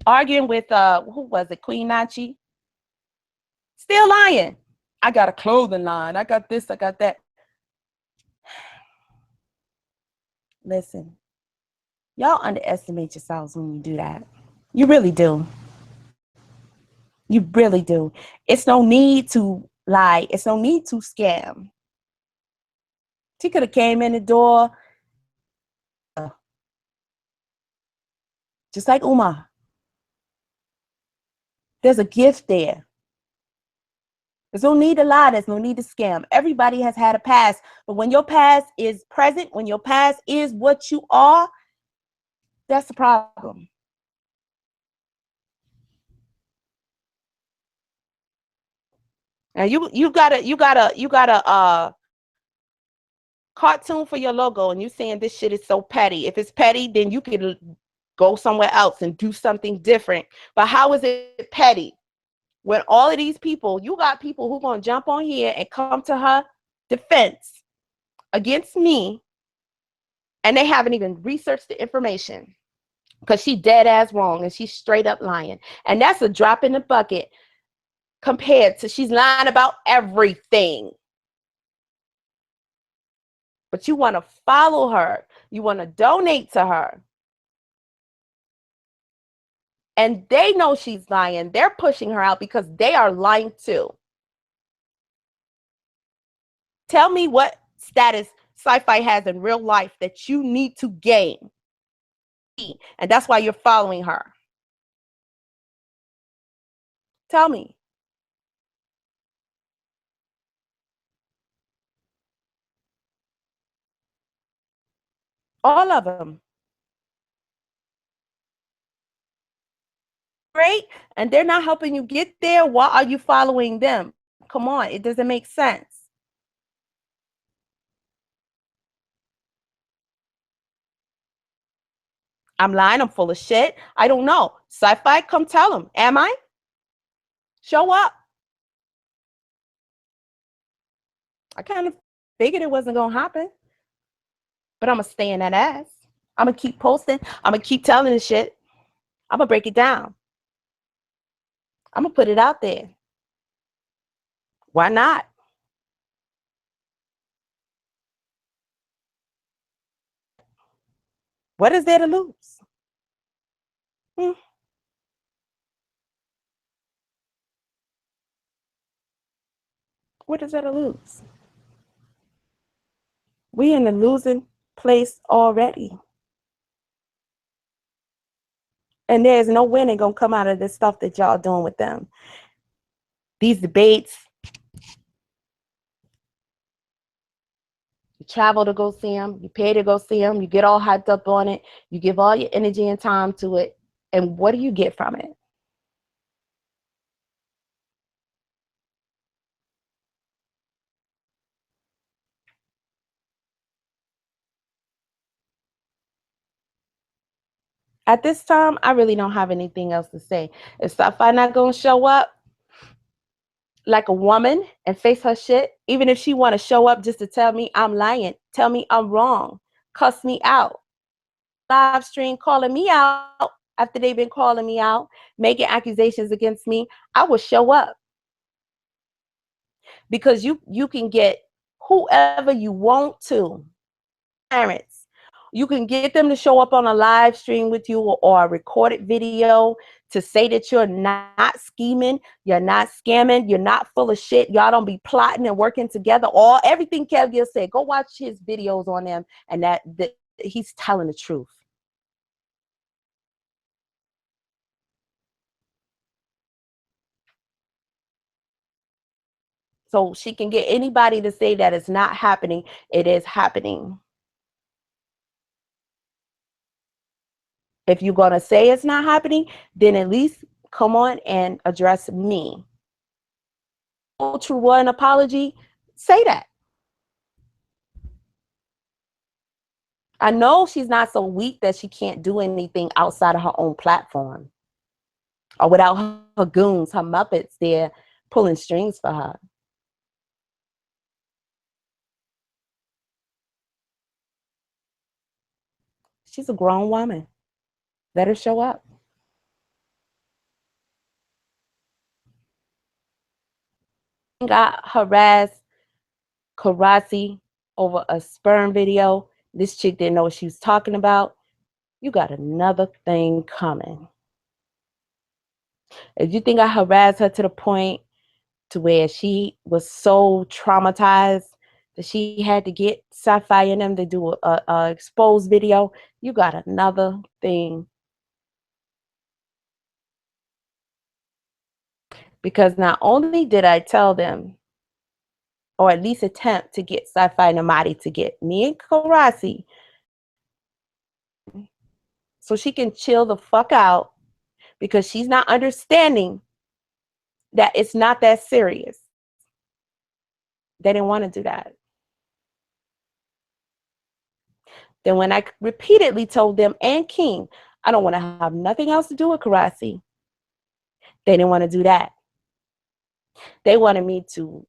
[SPEAKER 2] Arguing with, who was it? Queen Nachi. Still lying. I got a clothing line. I got this. I got that. Listen, y'all underestimate yourselves when you do that. You really do. You really do. It's no need to lie. It's no need to scam. She could have came in the door just like Uma. There's a gift there. There's no need to lie. There's no need to scam. Everybody has had a past. But when your past is present, when your past is what you are, that's the problem. And you got a cartoon for your logo, and you saying this shit is so petty. If it's petty, then you could go somewhere else and do something different. But how is it petty? When all of these people, you got people who gonna jump on here and come to her defense against me, and they haven't even researched the information because she dead ass wrong and she's straight up lying. And that's a drop in the bucket compared to she's lying about everything. But you want to follow her. You want to donate to her. And they know she's lying. They're pushing her out because they are lying too. Tell me what status sci-fi has in real life that you need to gain. And that's why you're following her. Tell me. All of them. Great. And they're not helping you get there. Why are you following them? Come on. It doesn't make sense. I'm lying. I'm full of shit. I don't know. Sci-fi, come tell him. Am I? Show up. I kind of figured it wasn't going to happen. But I'm going to stay in that ass. I'm going to keep posting. I'm going to keep telling the shit. I'm going to break it down. I'm going to put it out there. Why not? What is there to lose? What is there to lose? We in the losing place already. And there's no winning gonna come out of this stuff that y'all doing with them. These debates. You travel to go see them. You pay to go see them. You get all hyped up on it. You give all your energy and time to it. And what do you get from it? At this time, I really don't have anything else to say. If Sci-Fi not gonna show up like a woman and face her shit, even if she want to show up just to tell me I'm lying, tell me I'm wrong, cuss me out, live stream calling me out after they've been calling me out, making accusations against me, I will show up. Because you can get whoever you want to, parents, you can get them to show up on a live stream with you or a recorded video to say that you're not scheming, you're not scamming, you're not full of shit, y'all don't be plotting and working together. All everything Kevin said, go watch his videos on them, and that he's telling the truth. So she can get anybody to say that it's not happening. It is happening. If you're going to say it's not happening, then at least come on and address me. True an apology, say that. I know she's not so weak that she can't do anything outside of her own platform or without her goons, her Muppets there pulling strings for her. She's a grown woman. Let her show up. Got harassed Karasi over a sperm video. This chick didn't know what she was talking about. You got another thing coming. If you think I harassed her to the point to where she was so traumatized that she had to get Sci-Fi and them to do a exposed video, you got another thing. Because not only did I tell them, or at least attempt to get Sci-Fi and Amadi to get me and Karasi so she can chill the fuck out, because she's not understanding that it's not that serious. They didn't want to do that. Then when I repeatedly told them and King, I don't want to have nothing else to do with Karasi, they didn't want to do that. They wanted me to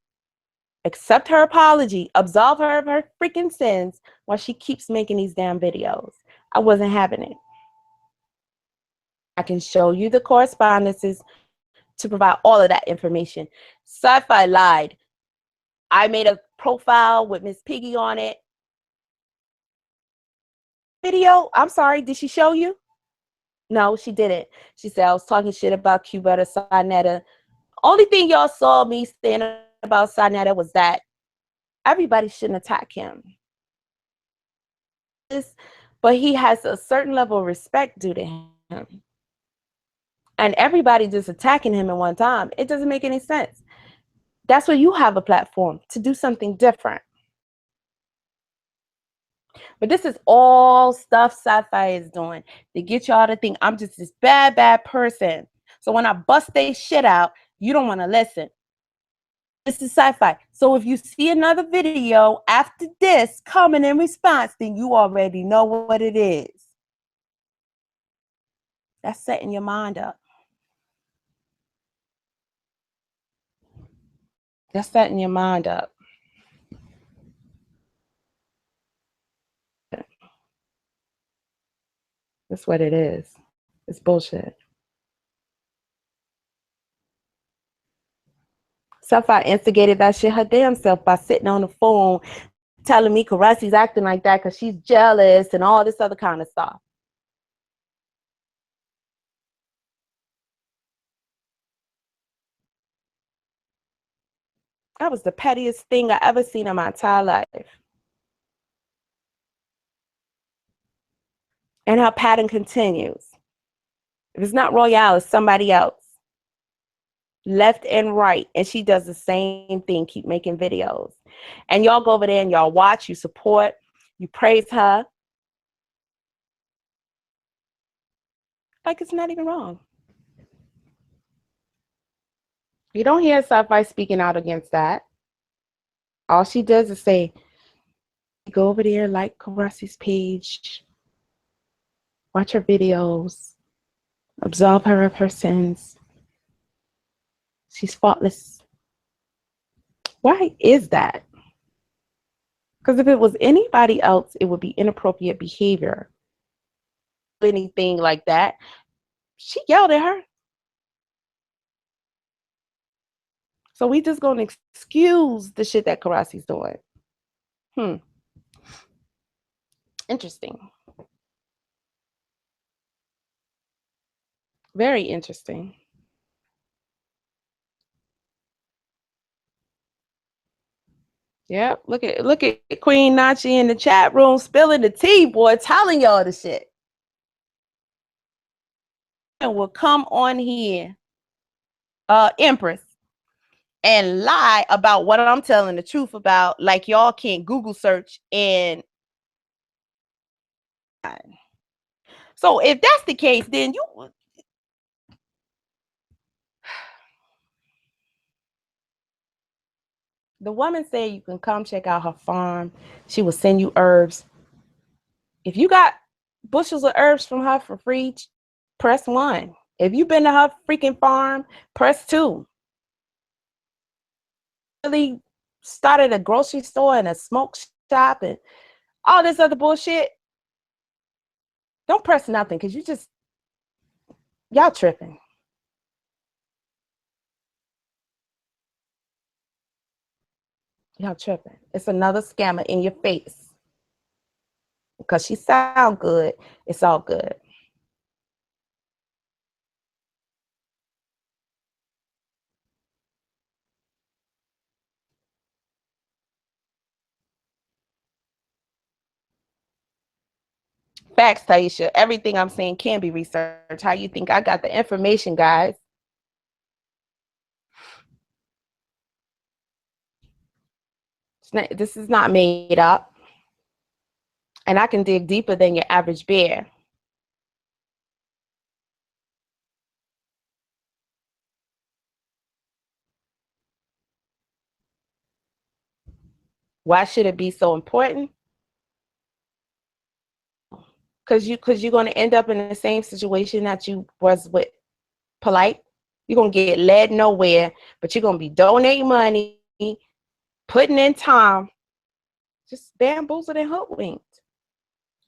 [SPEAKER 2] accept her apology, absolve her of her freaking sins while she keeps making these damn videos. I wasn't having it. I can show you the correspondences to provide all of that information. Sci-Fi lied. I made a profile with Miss Piggy on it. Video, I'm sorry, did she show you? No, she didn't. She said I was talking shit about Cuba to Sinetta. Only thing y'all saw me saying about Sinetta was that everybody shouldn't attack him. But he has a certain level of respect due to him. And everybody just attacking him at one time, it doesn't make any sense. That's where you have a platform to do something different. But this is all stuff Sci-Fi is doing to get y'all to think I'm just this bad person. So when I bust they shit out, you don't want to listen. This is Sci-Fi. So if you see another video after this coming in response, then you already know what it is. That's setting your mind up. That's setting your mind up. That's what it is. It's bullshit. Sapphire instigated that shit her damn self by sitting on the phone telling me Karassi's acting like that because she's jealous and all this other kind of stuff. That was the pettiest thing I ever seen in my entire life. And her pattern continues. If it's not Royale, it's somebody else. Left and right. And she does the same thing, keep making videos. And y'all go over there and y'all watch, you support, you praise her. Like it's not even wrong. You don't hear Sapphire speaking out against that. All she does is say, go over there, like Karassi's page, watch her videos, absolve her of her sins. She's faultless. Why is that? Because if it was anybody else, it would be inappropriate behavior. Anything like that. She yelled at her. So we just gonna excuse the shit that Karassi's doing. Interesting. Very interesting. Yep. Look at Queen Nachi in the chat room spilling the tea, boy, telling y'all the shit. And will come on here, Empress, and lie about what I'm telling the truth about, like y'all can't Google search and. So if that's the case, then you. The woman said you can come check out her farm. She will send you herbs. If you got bushels of herbs from her for free, press 1. If you've been to her freaking farm, press 2. Really started a grocery store and a smoke shop and all this other bullshit, don't press nothing because y'all tripping. Y'all tripping. It's another scammer in your face. Because she sound good, it's all good. Facts, Taisha. Everything I'm saying can be researched. How you think I got the information, guys? This is not made up. And I can dig deeper than your average bear. Why should it be so important? Because you're going to end up in the same situation that you was with Polite. You're going to get led nowhere, but you're going to be donating money, putting in time, just bamboozled and hoodwinked.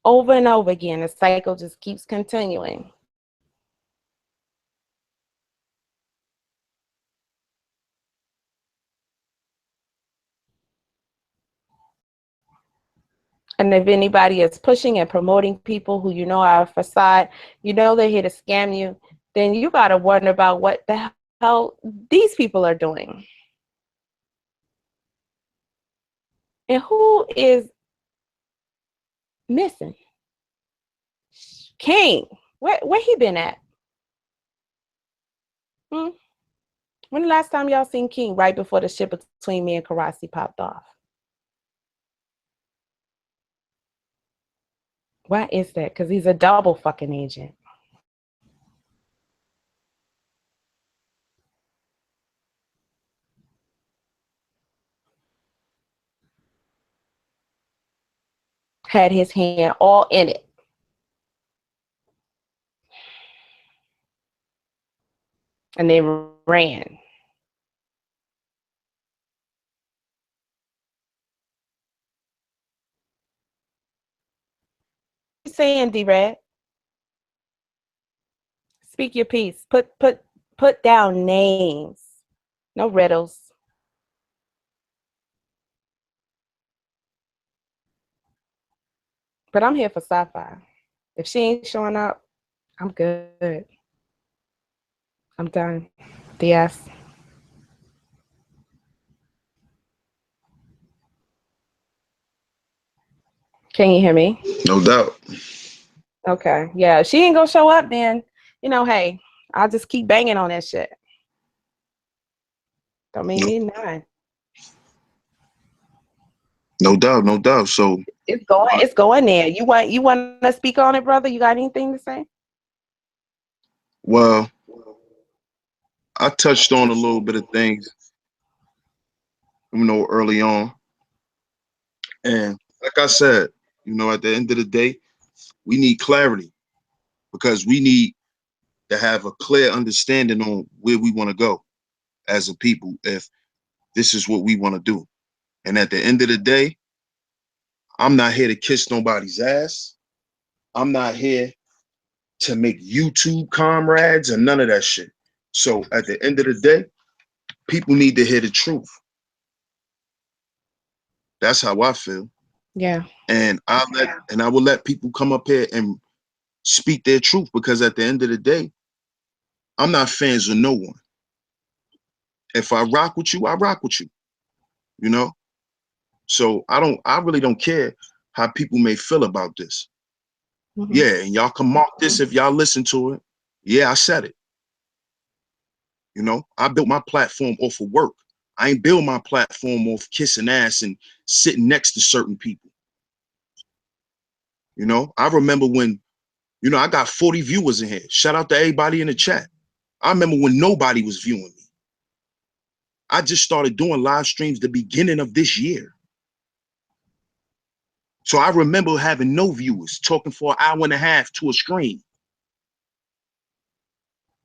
[SPEAKER 2] Over and over again, the cycle just keeps continuing. And if anybody is pushing and promoting people who you know are a facade, you know they're here to scam you, then you got to wonder about what the hell these people are doing. And who is missing? King. Where he been at? When the last time y'all seen King? Right before the shit between me and Karasi popped off. Why is that? Because he's a double fucking agent. Had his hand all in it. and they ran. You saying, D-Red? Speak your piece. Put down names. No riddles. But I'm here for sci-fi. If she ain't showing up, I'm good. I'm done. DS. Can you hear me?
[SPEAKER 1] No doubt.
[SPEAKER 2] Okay. Yeah. If she ain't gonna show up, then hey, I'll just keep banging on that shit. Don't make
[SPEAKER 1] No,
[SPEAKER 2] me none.
[SPEAKER 1] no doubt, no doubt. So,
[SPEAKER 2] It's going there. You want to speak on it, brother? You got anything to say?
[SPEAKER 1] well, I touched on a little bit of things, early on, and like I said, at the end of the day, we need clarity because we need to have a clear understanding on where we want to go as a people if this is what we want to do. And at the end of the day, I'm not here to kiss nobody's ass. I'm not here to make YouTube comrades and none of that shit. So at the end of the day, people need to hear the truth. That's how I feel.
[SPEAKER 2] Yeah.
[SPEAKER 1] And I will let people come up here and speak their truth because at the end of the day, I'm not fans of no one. If I rock with you, I rock with you, you know? So I really don't care how people may feel about this.
[SPEAKER 2] Mm-hmm.
[SPEAKER 1] Yeah, and y'all can mark this if y'all listen to it. Yeah, I said it. I built my platform off of work. I ain't build my platform off kissing ass and sitting next to certain people. I remember when, I got 40 viewers in here. Shout out to everybody in the chat. I remember when nobody was viewing me. I just started doing live streams the beginning of this year. So I remember having no viewers, talking for an hour and a half to a screen.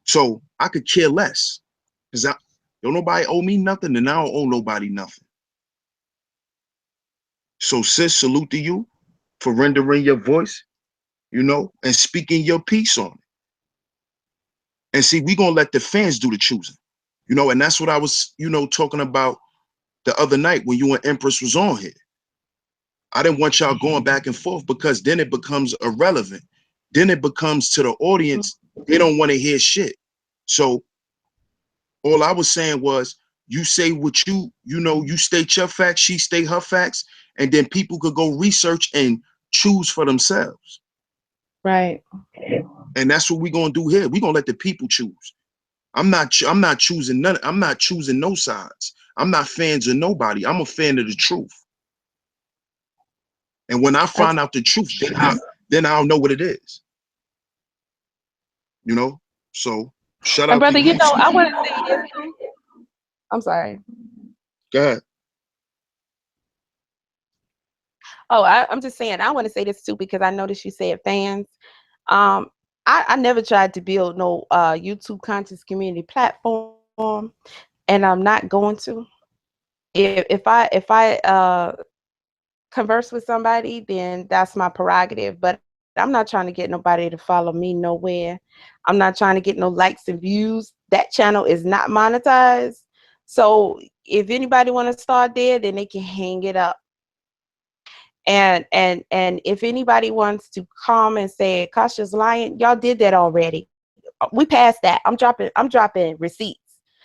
[SPEAKER 1] So I could care less because don't nobody owe me nothing and I don't owe nobody nothing. So sis, salute to you for rendering your voice, and speaking your piece on it. And see, we gonna let the fans do the choosing, and that's what I was, talking about the other night when you and Empress was on here. I didn't want y'all going back and forth because then it becomes irrelevant. Then it becomes to the audience, they don't want to hear shit. So all I was saying was, you say what you state your facts, she state her facts, and then people could go research and choose for themselves.
[SPEAKER 2] Right.
[SPEAKER 1] And that's what we're gonna do here. We're gonna let the people choose. I'm not choosing none. I'm not choosing no sides. I'm not fans of nobody. I'm a fan of the truth. And when I
[SPEAKER 2] That's,
[SPEAKER 1] find out the truth, then I'll know what it is. You know. So shout
[SPEAKER 2] and
[SPEAKER 1] out to
[SPEAKER 2] brother,
[SPEAKER 1] you.
[SPEAKER 2] I want to say this too. I'm sorry.
[SPEAKER 1] Go ahead.
[SPEAKER 2] Oh, I'm just saying, I want to say this too because I noticed you said fans. Um, I never tried to build no YouTube content community platform, and I'm not going to. If I converse with somebody, then that's my prerogative. But I'm not trying to get nobody to follow me nowhere. I'm not trying to get no likes and views. That channel is not monetized. So if anybody want to start there, then they can hang it up. And if anybody wants to come and say Kasha's lying, y'all did that already. We passed that. I'm dropping receipts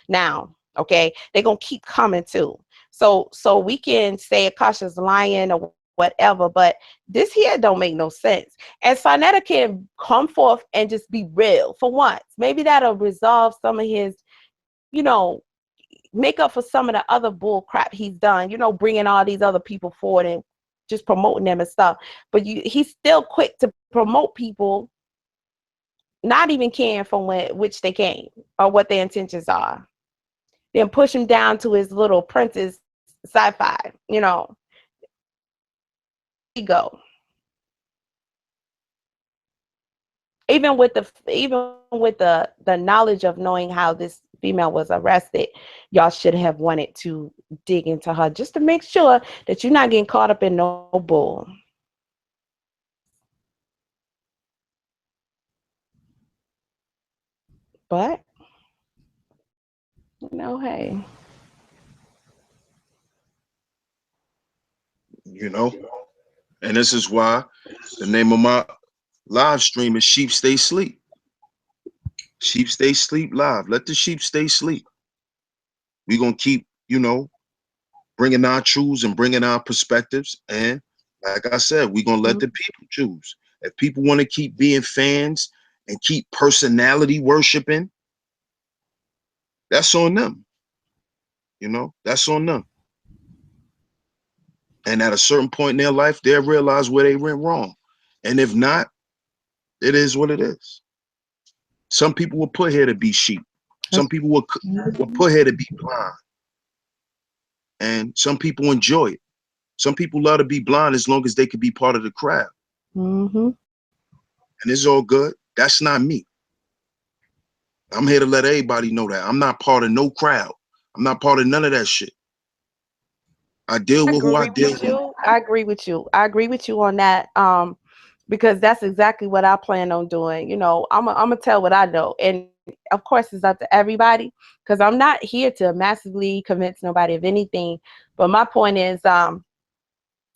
[SPEAKER 2] now. Okay, they're gonna keep coming too. So we can say Akasha's lying or whatever, but this here don't make no sense. And Sonetta can come forth and just be real for once. Maybe that'll resolve some of his, you know, make up for some of the other bull crap he's done. Bringing all these other people forward and just promoting them and stuff. But he's still quick to promote people not even caring from which they came or what their intentions are. Then push him down to his little princess sci-fi. Ego. even with the knowledge of knowing how this female was arrested, y'all should have wanted to dig into her just to make sure that you're not getting caught up in no bull. But hey.
[SPEAKER 1] You know, and this is why the name of my live stream is Sheep Stay Sleep. Sheep Stay Sleep Live. Let the sheep stay sleep. We're going to keep, bringing our truths and bringing our perspectives. And like I said, we're going to let the people choose. If people want to keep being fans and keep personality worshiping, that's on them. That's on them. And at a certain point in their life, they'll realize where they went wrong. And if not, it is what it is. Some people were put here to be sheep. Some people were put here to be blind. And some people enjoy it. Some people love to be blind as long as they could be part of the crowd.
[SPEAKER 2] Mm-hmm.
[SPEAKER 1] And it's all good. That's not me. I'm here to let everybody know that. I'm not part of no crowd. I'm not part of none of that shit. I deal with who I deal with.
[SPEAKER 2] I agree with you. I agree with you on that. Because that's exactly what I plan on doing. I'm gonna tell what I know, and of course, it's up to everybody. Because I'm not here to massively convince nobody of anything. But my point is,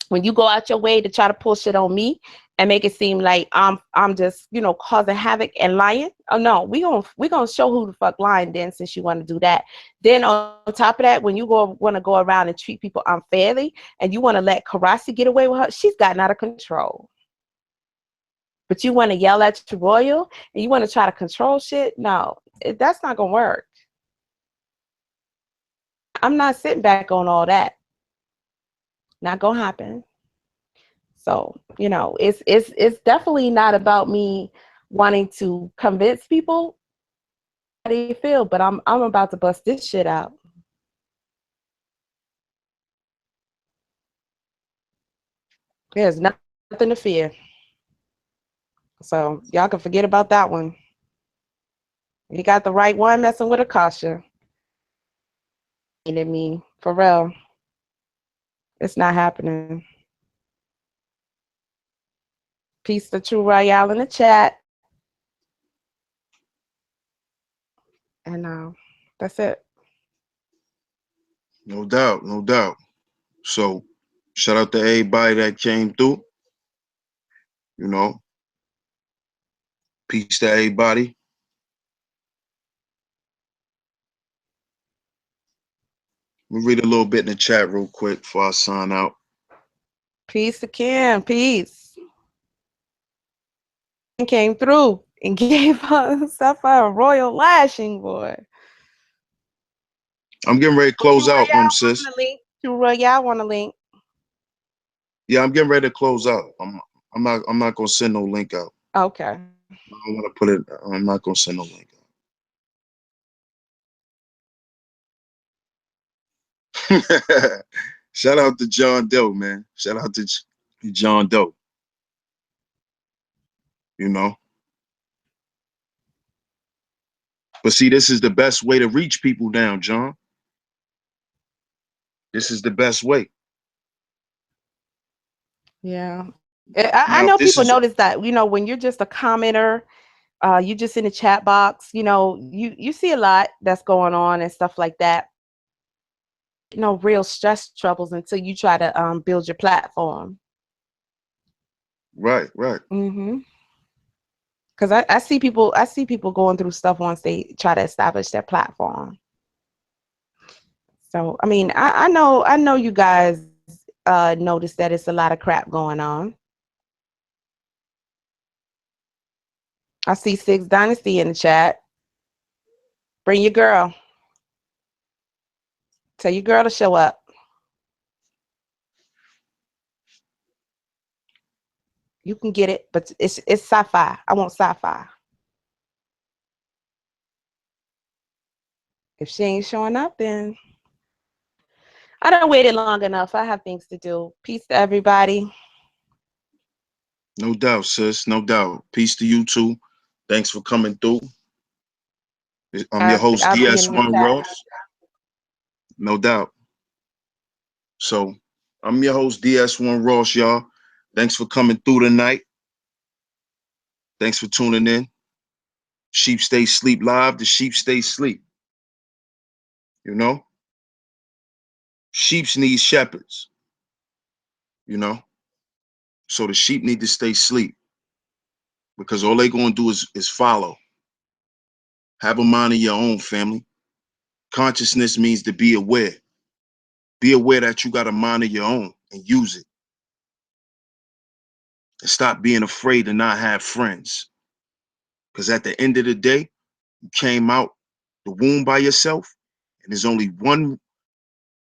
[SPEAKER 2] when you go out your way to try to pull shit on me and make it seem like I'm just causing havoc and lying. Oh no, we gonna show who the fuck lying then, since you want to do that. Then on top of that, when you want to go around and treat people unfairly and you want to let Karasi get away with her, she's gotten out of control. But you want to yell at your royal and you want to try to control shit? No, that's not gonna work. I'm not sitting back on all that. Not gonna happen. So, it's definitely not about me wanting to convince people how they feel, but I'm about to bust this shit out. There's nothing to fear. So y'all can forget about that one. You got the right one messing with Akasha. And me, for real. It's not happening. Peace to True Royale in the chat. And that's it.
[SPEAKER 1] No doubt, no doubt. So shout out to everybody that came through. You know, peace to everybody. Let me read a little bit in the chat real quick before I sign out.
[SPEAKER 2] Peace to Kim. Peace. Came through and gave herself a royal lashing, boy.
[SPEAKER 1] I'm getting ready to close out, sis.
[SPEAKER 2] True Royale want a link.
[SPEAKER 1] Yeah, I'm getting ready to close out. I'm not gonna send no link out.
[SPEAKER 2] Okay.
[SPEAKER 1] I don't want to put it. I'm not gonna send no link out. Shout out to John Doe, man. Shout out to John Doe. You know. But see, this is the best way to reach people down, John. This is the best way.
[SPEAKER 2] Yeah. I
[SPEAKER 1] Now,
[SPEAKER 2] know
[SPEAKER 1] this
[SPEAKER 2] people
[SPEAKER 1] is
[SPEAKER 2] notice that, when you're just a commenter, you just in the chat box, you see a lot that's going on and stuff like that. No real stress troubles until you try to build your platform.
[SPEAKER 1] right, right.
[SPEAKER 2] Mm-hmm. Because I see people going through stuff once they try to establish their platform. So I mean, I know you guys notice that it's a lot of crap going on. I see Six Dynasty in the chat. Bring your girl. Tell your girl to show up. You can get it, but it's sci-fi. I want sci-fi. If she ain't showing up, then I done waited long enough. I have things to do. Peace to everybody.
[SPEAKER 1] No doubt, sis. No doubt. Peace to you too. Thanks for coming through. I'm your host,
[SPEAKER 2] I'll be in the
[SPEAKER 1] DS1
[SPEAKER 2] chat.
[SPEAKER 1] Ross. No doubt. So I'm your host, DS1 Ross, y'all. Thanks for coming through tonight. Thanks for tuning in. Sheep stay sleep live. The sheep stay sleep. You know, sheeps need shepherds. You know, so the sheep need to stay sleep because all they gonna do is follow. Have a mind of your own, family. Consciousness means to be aware. Be aware that you got a mind of your own and use it. And stop being afraid to not have friends. Because at the end of the day, you came out the womb by yourself, and there's only one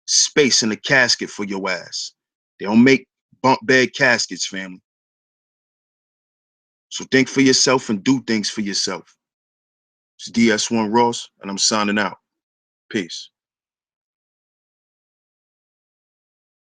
[SPEAKER 1] space in the casket for your ass. They don't make bunk bed caskets, family. So think for yourself and do things for yourself. It's DS1 Ross, and I'm signing out. Peace.